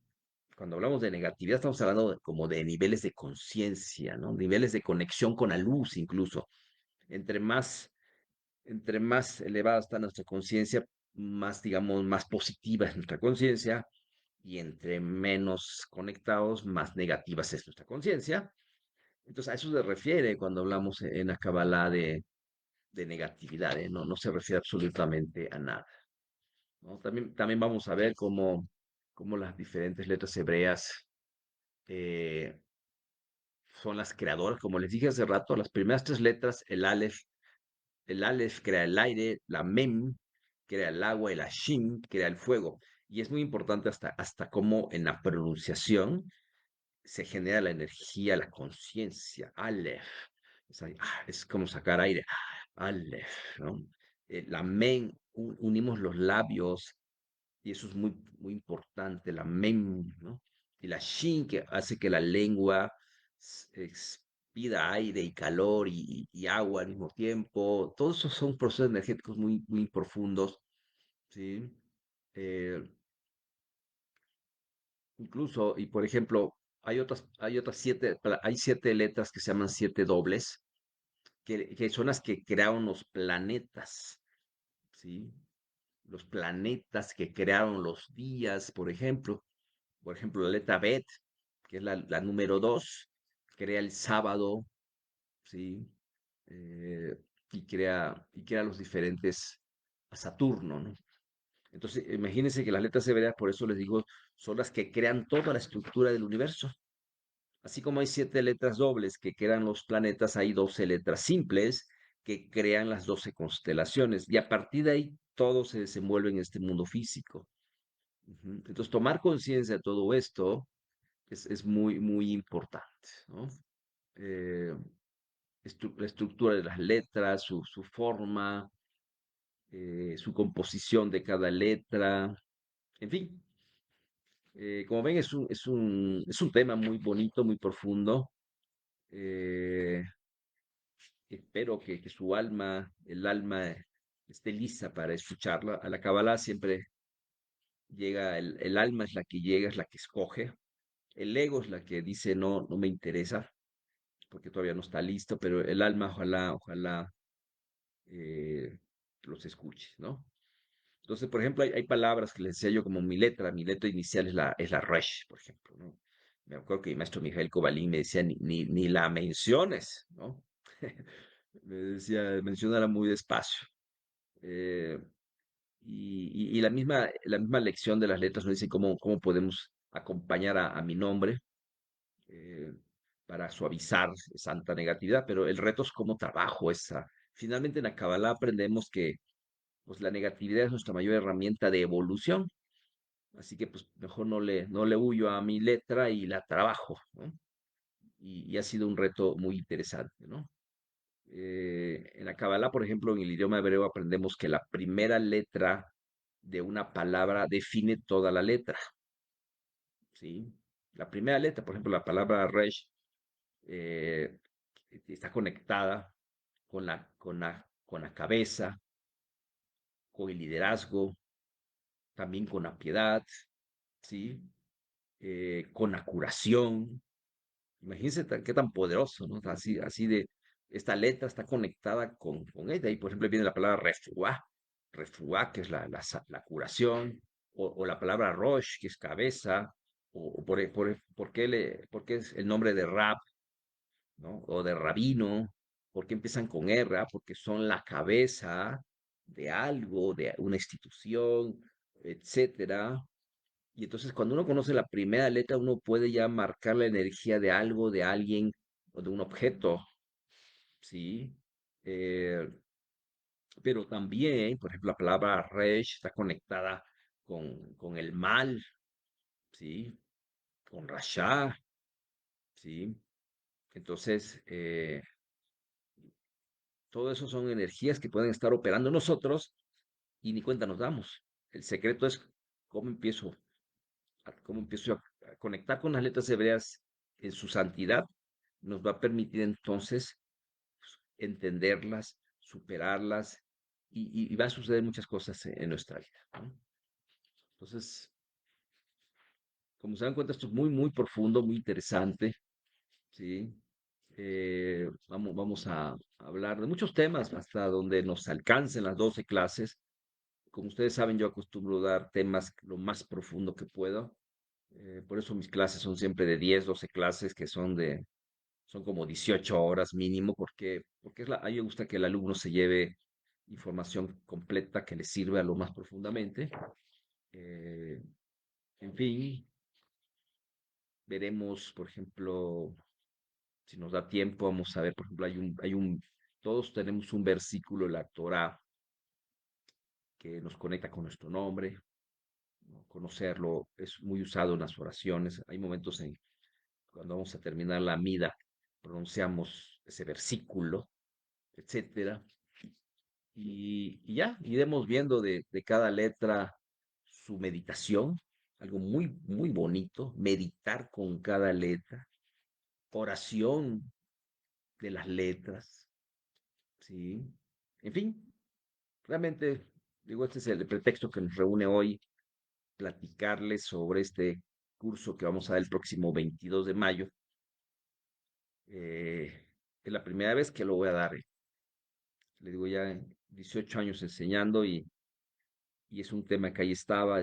Cuando hablamos de negatividad, estamos hablando como de niveles de conciencia, ¿no? Niveles de conexión con la luz, incluso. Entre más, entre más elevada está nuestra conciencia, más, digamos, más positiva es nuestra conciencia, y entre menos conectados, más negativa es nuestra conciencia. Entonces, a eso se refiere cuando hablamos en la Kabbalah de negatividad, ¿eh? No, no se refiere absolutamente a nada, ¿no? También vamos a ver cómo las diferentes letras hebreas eh, son las creadoras. Como les dije hace rato, las primeras tres letras, el Aleph crea el aire, la Mem crea el agua y la Shin crea el fuego. Y es muy importante hasta cómo en la pronunciación se genera la energía, la conciencia, Aleph. Es como sacar aire, Aleph, ¿no? La Men, unimos los labios y eso es muy, muy importante, la mem, ¿no? Y la shin, que hace que la lengua expida aire y calor y agua al mismo tiempo. Todos esos son procesos energéticos muy, muy profundos, ¿sí? Eh, incluso, y por ejemplo, hay otras hay 7 letras que se llaman 7 dobles, que son las que crearon los planetas, ¿sí? Los planetas que crearon los días, por ejemplo. Por ejemplo, la letra Bet, que es la número 2, crea el sábado, ¿sí? Eh, y crea los diferentes a Saturno, ¿no? Entonces, imagínense que las letras hebreas, por eso les digo, son las que crean toda la estructura del universo. Así como hay 7 letras dobles que crean los planetas, hay 12 letras simples que crean las 12 constelaciones. Y a partir de ahí, todo se desenvuelve en este mundo físico. Ujú. Entonces, tomar conciencia de todo esto es muy, muy importante, ¿no? Eh, la estructura de las letras, su forma, su composición de cada letra, en fin. Como ven, es un tema muy bonito, muy profundo. eh, Espero que su alma, el alma, esté lista para escucharla. A la Kabbalah siempre llega, el alma es la que llega, es la que escoge. El ego es la que dice, no, no me interesa, porque todavía no está listo, pero el alma ojalá eh, los escuche, ¿no? Entonces, por ejemplo, hay palabras que les decía yo como mi letra inicial es la resh, por ejemplo, ¿no? Me acuerdo que mi maestro Mijael Kobalín me decía, ni la menciones, ¿no? Me decía, menciónala muy despacio. Eh, y la misma lección de las letras nos dice cómo podemos acompañar a mi nombre, eh, para suavizar santa negatividad, pero el reto es cómo trabajo esa. Finalmente en la Kabbalah aprendemos que pues, la negatividad es nuestra mayor herramienta de evolución, así que pues mejor no le huyo a mi letra y la trabajo, ¿no? Y ha sido un reto muy interesante, ¿no? En la Kabbalah, por ejemplo, en el idioma hebreo aprendemos que la primera letra de una palabra define toda la letra, ¿sí? La primera letra, por ejemplo, la palabra Resh, eh, está conectada con la cabeza, con el liderazgo, también con la piedad, ¿sí? Con la curación. Imagínense qué tan poderoso, ¿no? Así esta letra está conectada con ella. Y por ejemplo viene la palabra refuá, que es la curación, o la palabra rosh, que es cabeza, o por qué es el nombre de Rab, ¿no? O de rabino, ¿por qué empiezan con R? Porque son la cabeza de algo, de una institución, etcétera. Y entonces cuando uno conoce la primera letra, uno puede ya marcar la energía de algo, de alguien o de un objeto, ¿sí? Eh, pero también, por ejemplo, la palabra Resh está conectada con el mal, ¿sí? Con Rasha, ¿sí? Entonces, todo eso son energías que pueden estar operando en nosotros y ni cuenta nos damos. El secreto es cómo empiezo, cómo empiezo a conectar con las letras hebreas en su santidad. Nos va a permitir entonces entenderlas, superarlas y va a suceder muchas cosas en nuestra vida, ¿no? Entonces, como se dan cuenta, esto es muy, muy profundo, muy interesante, ¿sí? Vamos a hablar de muchos temas hasta donde nos alcancen las 12 clases. Como ustedes saben, yo acostumbro dar temas lo más profundo que puedo. Por eso mis clases son siempre de 10, 12 clases, que son como 18 horas mínimo, porque a mí me gusta que el alumno se lleve información completa que le sirva a lo más profundamente. Eh, en fin, veremos, por ejemplo, si nos da tiempo, vamos a ver, por ejemplo, todos tenemos un versículo en la Torah que nos conecta con nuestro nombre, ¿no? Conocerlo es muy usado en las oraciones. Hay momentos en cuando vamos a terminar la mida, pronunciamos ese versículo, etcétera. Y ya, iremos viendo de cada letra su meditación, algo muy, muy bonito, meditar con cada letra, oración de las letras, ¿sí? En fin, realmente, digo, este es el pretexto que nos reúne hoy, platicarles sobre este curso que vamos a dar el próximo 22 de mayo. Es la primera vez que lo voy a dar. Le digo, ya 18 años enseñando y es un tema que ahí estaba,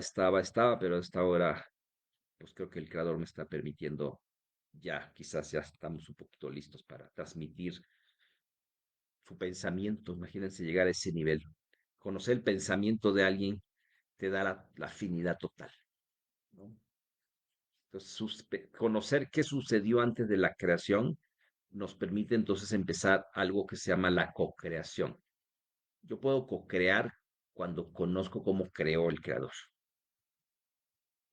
pero hasta ahora, pues creo que el creador me está permitiendo ya, quizás ya estamos un poquito listos para transmitir su pensamiento. Imagínense llegar a ese nivel. Conocer el pensamiento de alguien te da la afinidad total, ¿no? Entonces, conocer qué sucedió antes de la creación nos permite entonces empezar algo que se llama la co-creación. Yo puedo co-crear cuando conozco cómo creó el creador,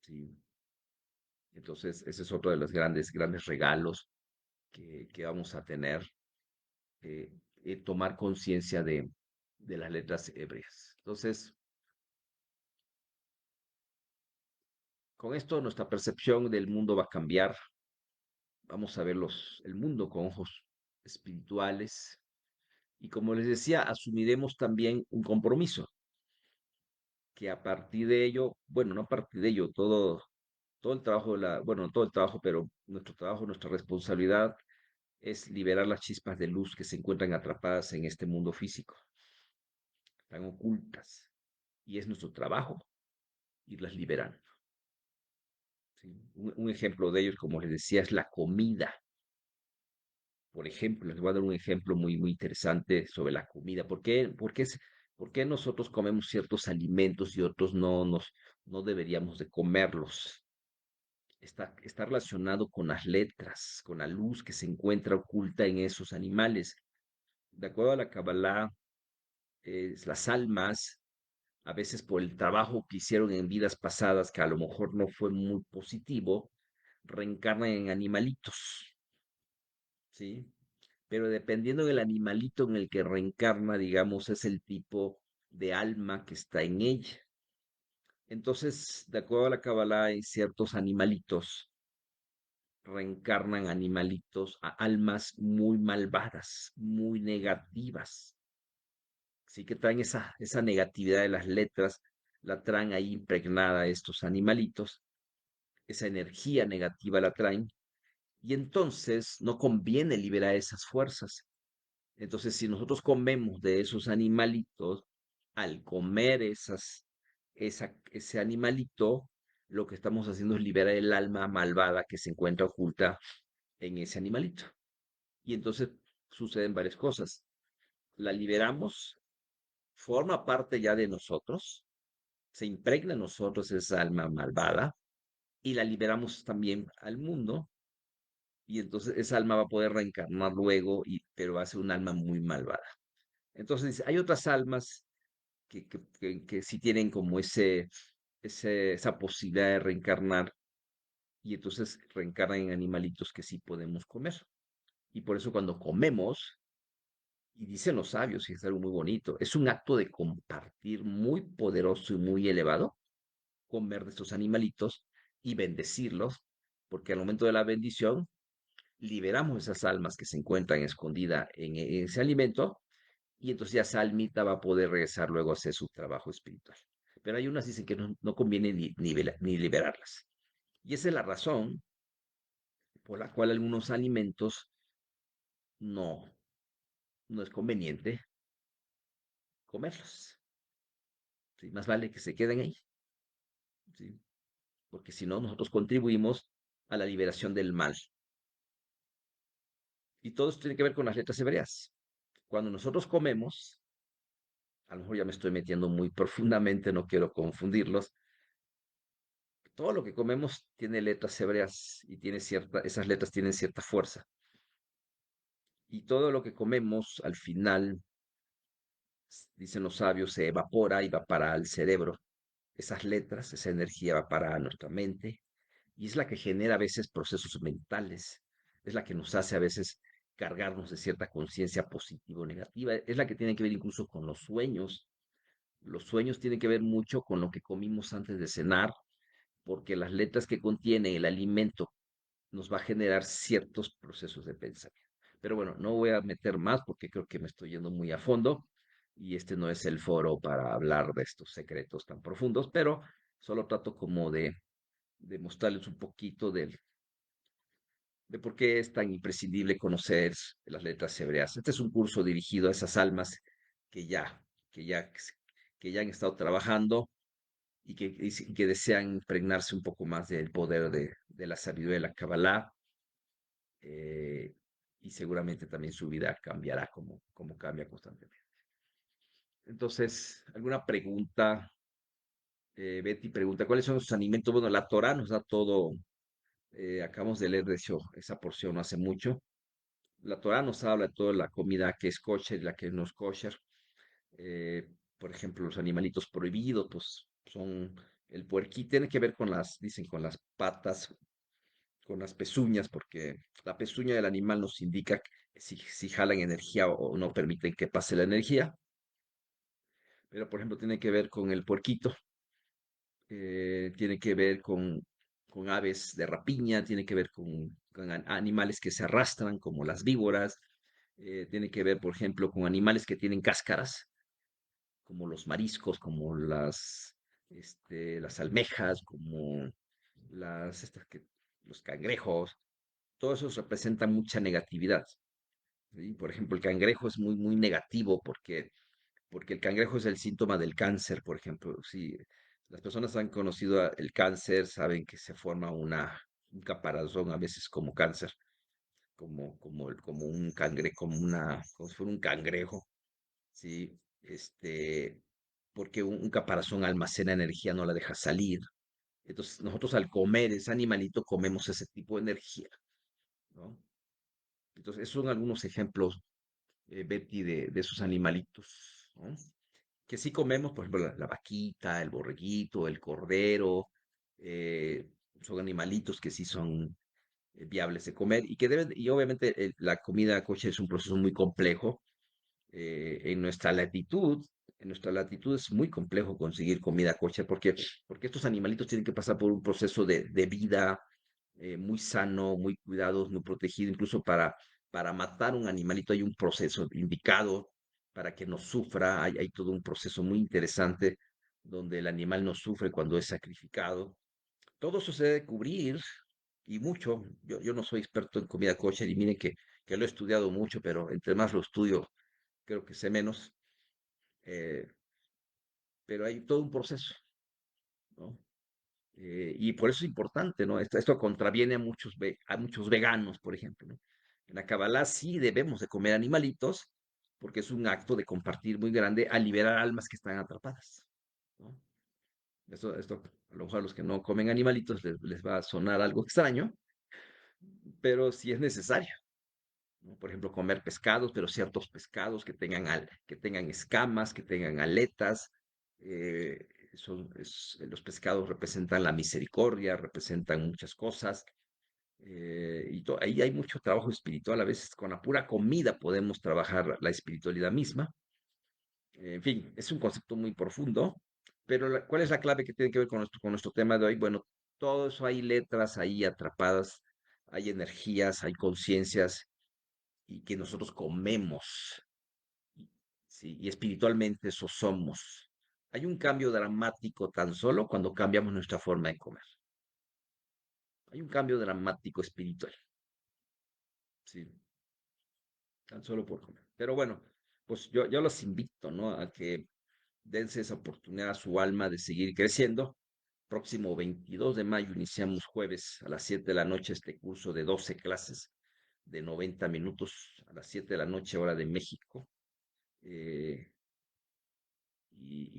¿sí? Entonces, ese es otro de los grandes, grandes regalos que vamos a tener, eh, tomar conciencia de las letras hebreas. Entonces, con esto nuestra percepción del mundo va a cambiar. Vamos a ver el mundo con ojos espirituales. Y como les decía, asumiremos también un compromiso, que a partir de ello, bueno, no a partir de ello, todo el trabajo, bueno, no todo el trabajo, pero nuestro trabajo, nuestra responsabilidad es liberar las chispas de luz que se encuentran atrapadas en este mundo físico, están ocultas, y es nuestro trabajo irlas liberando, ¿sí? Un ejemplo de ello, como les decía, es la comida. Por ejemplo, les voy a dar un ejemplo muy, muy interesante sobre la comida. ¿Por qué nosotros comemos ciertos alimentos y otros no deberíamos de comerlos? Está relacionado con las letras, con la luz que se encuentra oculta en esos animales. De acuerdo a la Kabbalah, las almas, a veces por el trabajo que hicieron en vidas pasadas, que a lo mejor no fue muy positivo, reencarnan en animalitos, ¿sí? Pero dependiendo del animalito en el que reencarna, digamos, es el tipo de alma que está en ella. Entonces, de acuerdo a la Kabbalah, hay ciertos animalitos reencarnan animalitos a almas muy malvadas, muy negativas. Sí que traen esa negatividad de las letras, la traen ahí impregnada estos animalitos, esa energía negativa la traen, y entonces no conviene liberar esas fuerzas. Entonces, si nosotros comemos de esos animalitos, al comer ese animalito, lo que estamos haciendo es liberar el alma malvada que se encuentra oculta en ese animalito. Y entonces suceden varias cosas. La liberamos, forma parte ya de nosotros, se impregna en nosotros esa alma malvada y la liberamos también al mundo. Y entonces esa alma va a poder reencarnar luego, pero va a ser un alma muy malvada. Entonces dice, hay otras almas que sí tienen como esa posibilidad de reencarnar y entonces reencarnan en animalitos que sí podemos comer. Y por eso cuando comemos, y dicen los sabios, y es algo muy bonito, es un acto de compartir muy poderoso y muy elevado, comer de estos animalitos y bendecirlos, porque al momento de la bendición liberamos esas almas que se encuentran escondidas en ese alimento y entonces ya esa almita va a poder regresar luego a hacer su trabajo espiritual. Pero hay unas dicen que no conviene ni liberarlas. Y esa es la razón por la cual algunos alimentos no, no es conveniente comerlos. ¿Sí? Más vale que se queden ahí, ¿sí? Porque si no, nosotros contribuimos a la liberación del mal. Y todo esto tiene que ver con las letras hebreas. Cuando nosotros comemos, a lo mejor ya me estoy metiendo muy profundamente, no quiero confundirlos, todo lo que comemos tiene letras hebreas y esas letras tienen cierta fuerza. Y todo lo que comemos al final, dicen los sabios, se evapora y va para el cerebro. Esas letras, esa energía va para nuestra mente y es la que genera a veces procesos mentales, es la que nos hace a veces cargarnos de cierta conciencia positiva o negativa, es la que tiene que ver incluso con los sueños. Los sueños tienen que ver mucho con lo que comimos antes de cenar, porque las letras que contiene el alimento nos va a generar ciertos procesos de pensamiento. Pero bueno, no voy a meter más porque creo que me estoy yendo muy a fondo y este no es el foro para hablar de estos secretos tan profundos, pero solo trato como de mostrarles un poquito de por qué es tan imprescindible conocer las letras hebreas. Este es un curso dirigido a esas almas que ya, que ya, que ya han estado trabajando y que desean impregnarse un poco más del poder de la sabiduría de la Kabbalah, eh, y seguramente también su vida cambiará como cambia constantemente. Entonces, ¿alguna pregunta? Betty pregunta, ¿cuáles son los alimentos? Bueno, la Torah nos da todo, acabamos de leer, de hecho, esa porción no hace mucho. La Torah nos habla de toda la comida que es kosher y la que no es kosher. Por ejemplo, los animalitos prohibidos, pues son el puerquí, tiene que ver con dicen, con las patas, con las pezuñas, porque la pezuña del animal nos indica si jalan energía o no permiten que pase la energía. Pero, por ejemplo, tiene que ver con el puerquito, tiene que ver con aves de rapiña, tiene que ver con animales que se arrastran, como las víboras, tiene que ver, por ejemplo, con animales que tienen cáscaras, como los mariscos, como las almejas, como los cangrejos, todo eso representa mucha negatividad. ¿Sí? Por ejemplo, el cangrejo es muy, muy negativo porque el cangrejo es el síntoma del cáncer, por ejemplo. Si las personas han conocido el cáncer, saben que se forma un caparazón a veces como cáncer, como un cangrejo, como si fuera un cangrejo, ¿sí? Porque un caparazón almacena energía, no la deja salir. Entonces, nosotros al comer ese animalito comemos ese tipo de energía, ¿no? Entonces, esos son algunos ejemplos, Betty, de esos animalitos, ¿no? Que sí comemos, por ejemplo, la vaquita, el borreguito, el cordero, eh, son animalitos que sí son viables de comer y obviamente la comida kosher es un proceso muy complejo. En nuestra latitud, en nuestra latitud es muy complejo conseguir comida kosher porque estos animalitos tienen que pasar por un proceso de vida muy sano, muy cuidado, muy protegido, incluso para matar un animalito hay un proceso indicado para que no sufra, hay todo un proceso muy interesante donde el animal no sufre cuando es sacrificado. Todo eso se debe cubrir y mucho. Yo no soy experto en comida kosher y miren que lo he estudiado mucho, pero entre más lo estudio, creo que sé menos. eh, pero hay todo un proceso, ¿no? Y por eso es importante, ¿no? Esto contraviene a muchos veganos, por ejemplo, ¿no? En la Kabbalah sí debemos de comer animalitos porque es un acto de compartir muy grande a liberar almas que están atrapadas, ¿no? Esto a lo mejor a los que no comen animalitos les va a sonar algo extraño, pero sí es necesario, ¿no? Por ejemplo, comer pescados, pero ciertos pescados que tengan escamas, que tengan aletas. eh, los pescados representan la misericordia, representan muchas cosas. Ahí hay mucho trabajo espiritual. A veces con la pura comida podemos trabajar la espiritualidad misma. En fin, es un concepto muy profundo, pero ¿cuál es la clave que tiene que ver con nuestro tema de hoy? Bueno, todo eso hay letras ahí atrapadas, hay energías, hay conciencias y que nosotros comemos, ¿sí? Y espiritualmente eso somos. Hay un cambio dramático tan solo cuando cambiamos nuestra forma de comer. Hay un cambio dramático espiritual, ¿sí? Tan solo por comer. Pero bueno, pues yo los invito, ¿no? A que dense esa oportunidad a su alma de seguir creciendo. Próximo 22 de mayo iniciamos jueves a las 7 de la noche este curso de 12 clases de 90 minutos a las 7 de la noche hora de México. Eh,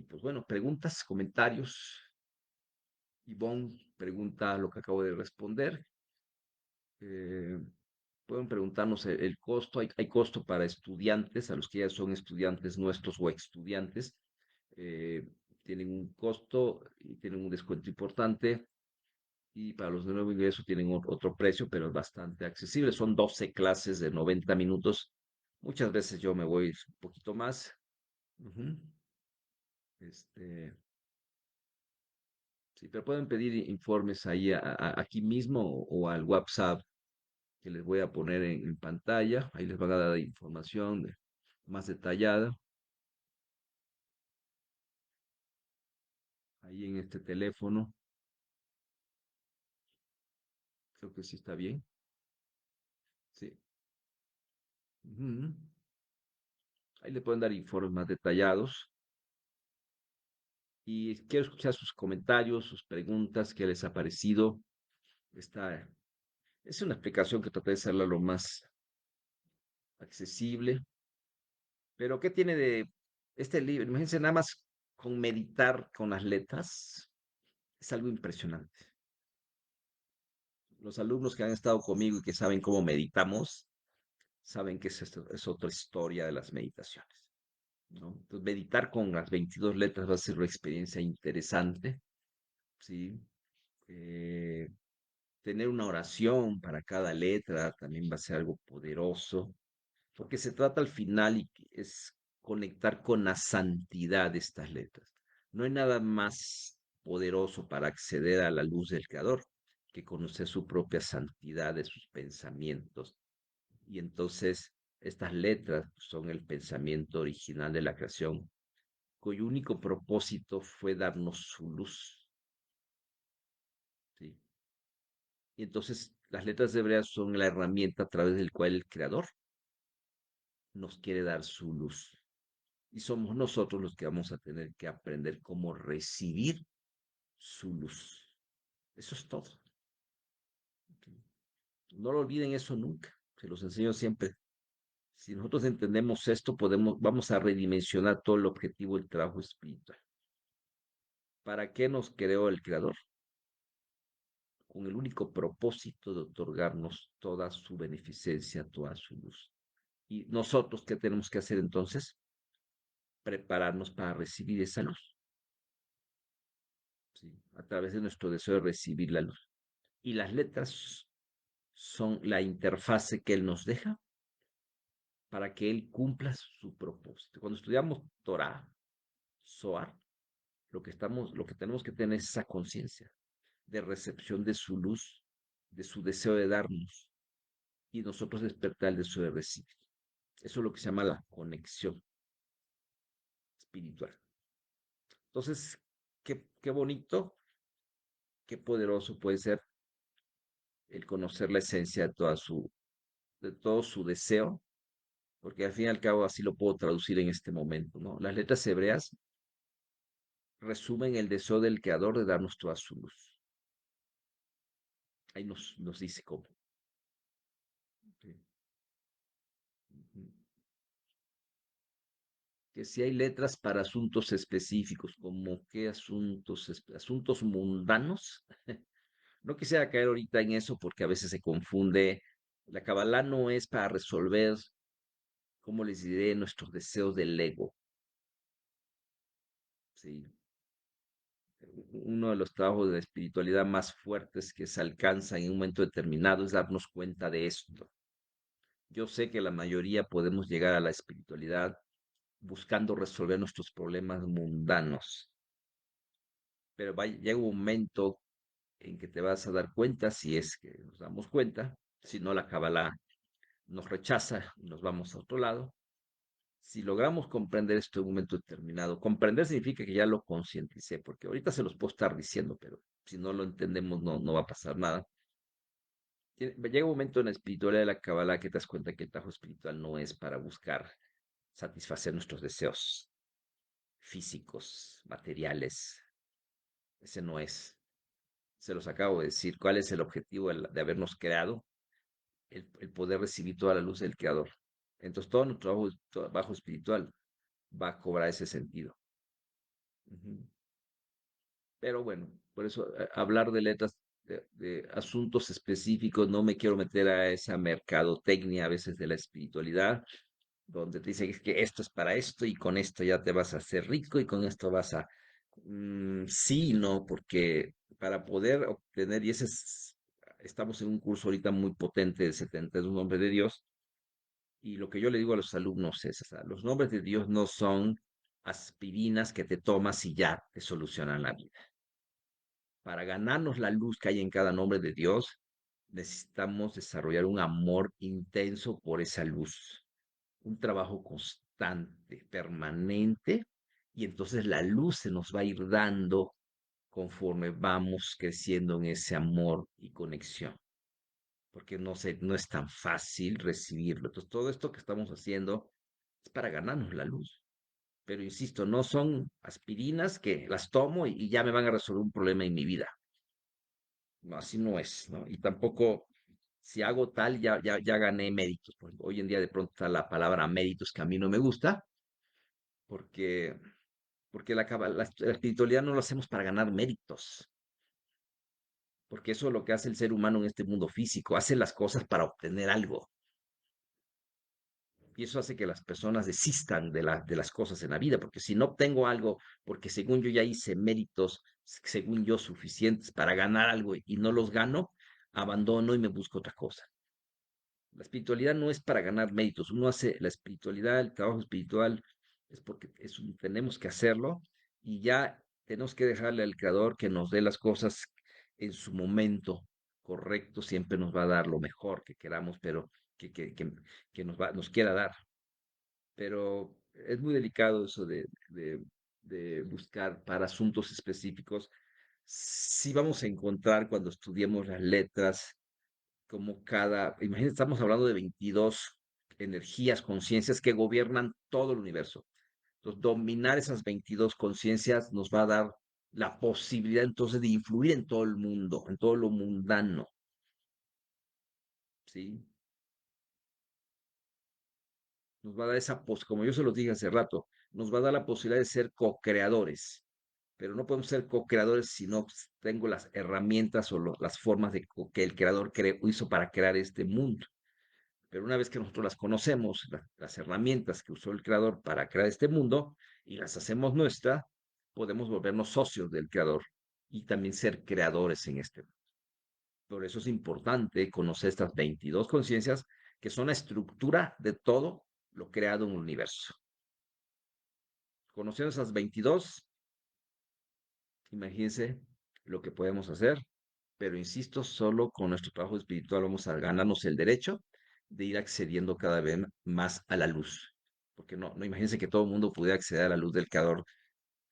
pues bueno, preguntas, comentarios. Ivonne pregunta lo que acabo de responder. Eh, Pueden preguntarnos el costo. Hay costo para estudiantes, a los que ya son estudiantes nuestros o estudiantes. eh, Tienen un costo y tienen un descuento importante. Y para los de nuevo ingreso tienen otro precio, pero es bastante accesible. Son 12 clases de 90 minutos. Muchas veces yo me voy un poquito más. Ujú. Este, sí, pero pueden pedir informes ahí aquí mismo o al WhatsApp que les voy a poner en pantalla. Ahí les van a dar información más detallada. Ahí en este teléfono. Creo que sí está bien. Sí. Ujú. Ahí le pueden dar informes más detallados. Y quiero escuchar sus comentarios, sus preguntas, qué les ha parecido. Esta es una explicación que traté de hacerla lo más accesible. Pero ¿qué tiene de este libro? Imagínense nada más con meditar con las letras. Es algo impresionante. Los alumnos que han estado conmigo y que saben cómo meditamos, saben que es otra historia de las meditaciones, ¿no? Entonces, meditar con las 22 letras va a ser una experiencia interesante, ¿sí? Eh, Tener una oración para cada letra también va a ser algo poderoso, porque se trata al final y es conectar con la santidad de estas letras. No hay nada más poderoso para acceder a la luz del Creador que conocer su propia santidad de sus pensamientos. Y entonces estas letras son el pensamiento original de la creación, cuyo único propósito fue darnos su luz. ¿Sí? Y entonces las letras hebreas son la herramienta a través del cual el Creador nos quiere dar su luz. Y somos nosotros los que vamos a tener que aprender cómo recibir su luz. Eso es todo. No lo olviden eso nunca. Se los enseño siempre. Si nosotros entendemos esto, vamos a redimensionar todo el objetivo del trabajo espiritual. ¿Para qué nos creó el Creador? Con el único propósito de otorgarnos toda su beneficencia, toda su luz. ¿Y nosotros qué tenemos que hacer entonces? Prepararnos para recibir esa luz, ¿sí? A través de nuestro deseo de recibir la luz. Y las letras son la interfase que Él nos deja para que Él cumpla su propósito. Cuando estudiamos Torah, Zohar, lo que tenemos que tener es esa conciencia de recepción de su luz, de su deseo de darnos, y nosotros despertar el deseo de recibir. Eso es lo que se llama la conexión espiritual. Entonces, qué bonito, qué poderoso puede ser el conocer la esencia de todo su deseo, porque al fin y al cabo así lo puedo traducir en este momento, ¿no? Las letras hebreas resumen el deseo del Creador de darnos toda su luz. Ahí nos dice cómo. Okay. Que si hay letras para asuntos específicos, como qué asuntos mundanos. No quisiera caer ahorita en eso porque a veces se confunde La Kabbalah no es para resolver, ¿cómo les diré?, nuestros deseos del ego. ¿Sí? Uno de los trabajos de la espiritualidad más fuertes que se alcanza en un momento determinado es darnos cuenta de esto. Yo sé que la mayoría podemos llegar a la espiritualidad buscando resolver nuestros problemas mundanos, pero llega un momento en que te vas a dar cuenta, si es que nos damos cuenta, si no la Kabbalah nos rechaza y nos vamos a otro lado. Si logramos comprender esto en un momento determinado, comprender significa que ya lo concienticé, porque ahorita se los puedo estar diciendo, pero si no lo entendemos no va a pasar nada. Llega un momento en la espiritualidad de la Kabbalah que te das cuenta que el trabajo espiritual no es para buscar satisfacer nuestros deseos físicos, materiales. Ese no es. Se los acabo de decir. ¿Cuál es el objetivo de habernos creado? El poder recibir toda la luz del Creador. Entonces todo nuestro trabajo espiritual va a cobrar ese sentido. Ujú. Pero bueno, por eso hablar de letras, de asuntos específicos, no me quiero meter a esa mercadotecnia a veces de la espiritualidad, donde te dicen que esto es para esto y con esto ya te vas a hacer rico y con esto vas a... sí, no, porque para poder obtener, y ese es, estamos en un curso ahorita muy potente de 71 nombres de Dios, y lo que yo le digo a los alumnos es, o sea, los nombres de Dios no son aspirinas que te tomas y ya te solucionan la vida. Para ganarnos la luz que hay en cada nombre de Dios, necesitamos desarrollar un amor intenso por esa luz, un trabajo constante, permanente, y entonces la luz se nos va a ir dando conforme vamos creciendo en ese amor y conexión, porque no es tan fácil recibirlo. Entonces, todo esto que estamos haciendo es para ganarnos la luz. Pero insisto, no son aspirinas que las tomo y ya me van a resolver un problema en mi vida. No, así no es, ¿no? Y tampoco, si hago tal, ya gané méritos. Por ejemplo, hoy en día de pronto está la palabra méritos que a mí no me gusta, porque, porque la espiritualidad no lo hacemos para ganar méritos, porque eso es lo que hace el ser humano en este mundo físico, hace las cosas para obtener algo. Y eso hace que las personas desistan de las cosas en la vida, porque si no obtengo algo, porque según yo ya hice méritos, según yo suficientes para ganar algo y no los gano, abandono y me busco otra cosa. La espiritualidad no es para ganar méritos. Uno hace la espiritualidad, el trabajo espiritual, es porque tenemos que hacerlo y ya tenemos que dejarle al Creador que nos dé las cosas en su momento correcto. Siempre nos va a dar lo mejor que queramos, pero que, que, que, que nos quiera dar. Pero es muy delicado eso de buscar para asuntos específicos. Sí vamos a encontrar cuando estudiemos las letras como imagínate, estamos hablando de 22 energías, conciencias que gobiernan todo el universo. Entonces, dominar esas 22 conciencias nos va a dar la posibilidad entonces de influir en todo el mundo, en todo lo mundano, ¿sí? Nos va a dar como yo se los dije hace rato, nos va a dar la posibilidad de ser co-creadores, pero no podemos ser co-creadores si no tengo las herramientas o las formas que el creador hizo para crear este mundo. Pero una vez que nosotros las conocemos, las herramientas que usó el creador para crear este mundo y las hacemos nuestra, podemos volvernos socios del creador y también ser creadores en este mundo. Por eso es importante conocer estas 22 conciencias que son la estructura de todo lo creado en el universo. Conociendo esas 22, imagínense lo que podemos hacer, pero insisto, solo con nuestro trabajo espiritual vamos a ganarnos el derecho de ir accediendo cada vez más a la luz. Porque no imagínense que todo el mundo pudiera acceder a la luz del Creador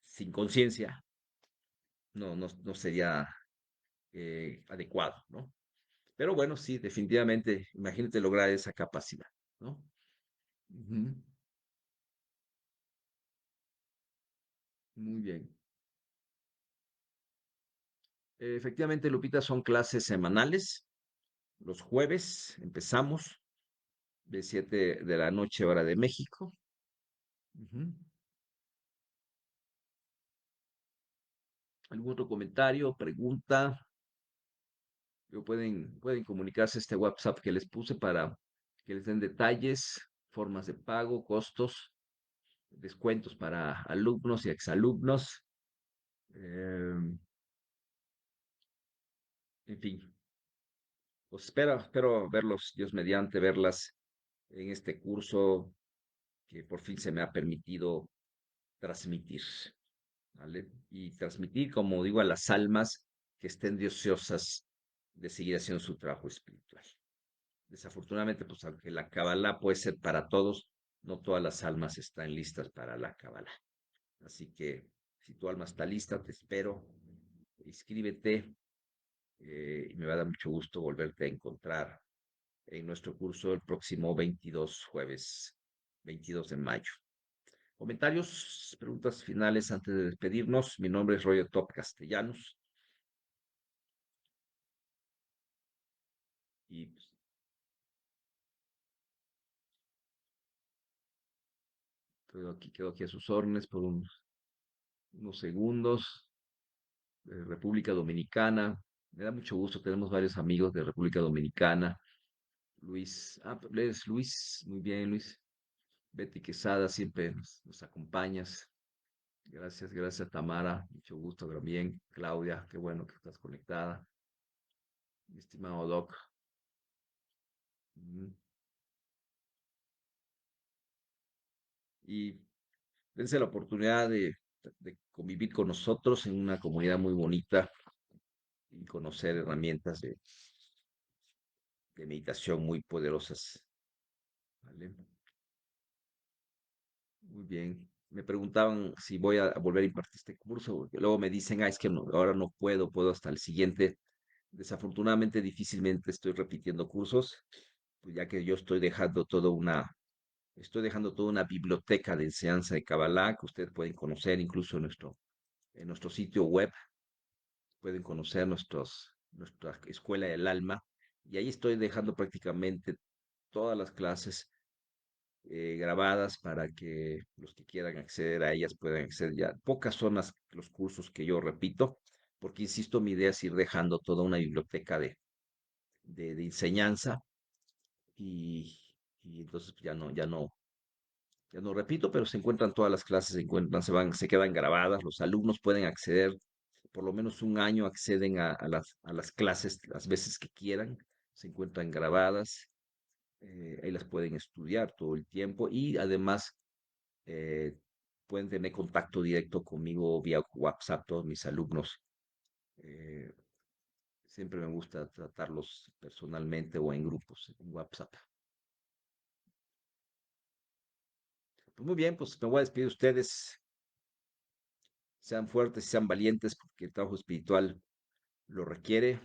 sin conciencia, no sería adecuado, ¿no? Pero bueno, sí, definitivamente, imagínate lograr esa capacidad, ¿no? Ujú. Muy bien. Efectivamente, Lupita, son clases semanales. Los jueves empezamos de 7 de la noche, hora de México. Ujú. ¿Algún otro comentario, pregunta? pueden comunicarse a este WhatsApp que les puse para que les den detalles, formas de pago, costos, descuentos para alumnos y exalumnos. em, en fin, pues espero verlos, Dios mediante, verlas en este curso que por fin se me ha permitido transmitir, ¿vale? Y transmitir, como digo, a las almas que estén deseosas de seguir haciendo su trabajo espiritual. Desafortunadamente, pues aunque la Kabbalah puede ser para todos, no todas las almas están listas para la Kabbalah. Así que si tu alma está lista, te espero, inscríbete y me va a dar mucho gusto volverte a encontrar en nuestro curso el próximo 22 jueves 22 de mayo. Comentarios, preguntas finales antes de despedirnos. Mi nombre es Roger Top Castellanos y pues, quedo aquí a sus órdenes por unos segundos. República Dominicana. Me da mucho gusto, tenemos varios amigos de República Dominicana. Luis, es Luis, muy bien, Luis. Betty Quesada, siempre nos acompañas. Gracias, gracias Tamara, mucho gusto también. Claudia, qué bueno que estás conectada. Mi estimado Doc. Mm, Y dense la oportunidad de convivir con nosotros en una comunidad muy bonita y conocer herramientas de meditación muy poderosas. ¿Vale? Muy bien. Me preguntaban si voy a volver a impartir este curso, porque luego me dicen, es que ahora no puedo, puedo hasta el siguiente. Desafortunadamente, difícilmente estoy repitiendo cursos, pues ya que yo estoy dejando toda una biblioteca de enseñanza de Kabbalah que ustedes pueden conocer incluso en nuestro sitio web, pueden conocer nuestra escuela del alma, y ahí estoy dejando prácticamente todas las clases grabadas para que los que quieran acceder a ellas puedan acceder ya. Pocas son los cursos que yo repito, porque insisto, mi idea es ir dejando toda una biblioteca de enseñanza y, y entonces ya no repito, pero se encuentran todas las clases, se quedan grabadas, los alumnos pueden acceder, por lo menos un año acceden a las clases las veces que quieran, se encuentran grabadas, ahí las pueden estudiar todo el tiempo y además eh, pueden tener contacto directo conmigo vía WhatsApp, todos mis alumnos. Eh, Siempre me gusta tratarlos personalmente o en grupos, en WhatsApp. Pues muy bien, pues me voy a despedir de ustedes. Sean fuertes y sean valientes porque el trabajo espiritual lo requiere.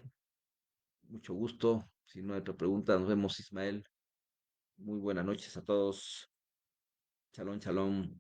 Mucho gusto. Si no hay otra pregunta, nos vemos, Ismael. Muy buenas noches a todos. Shalom, shalom.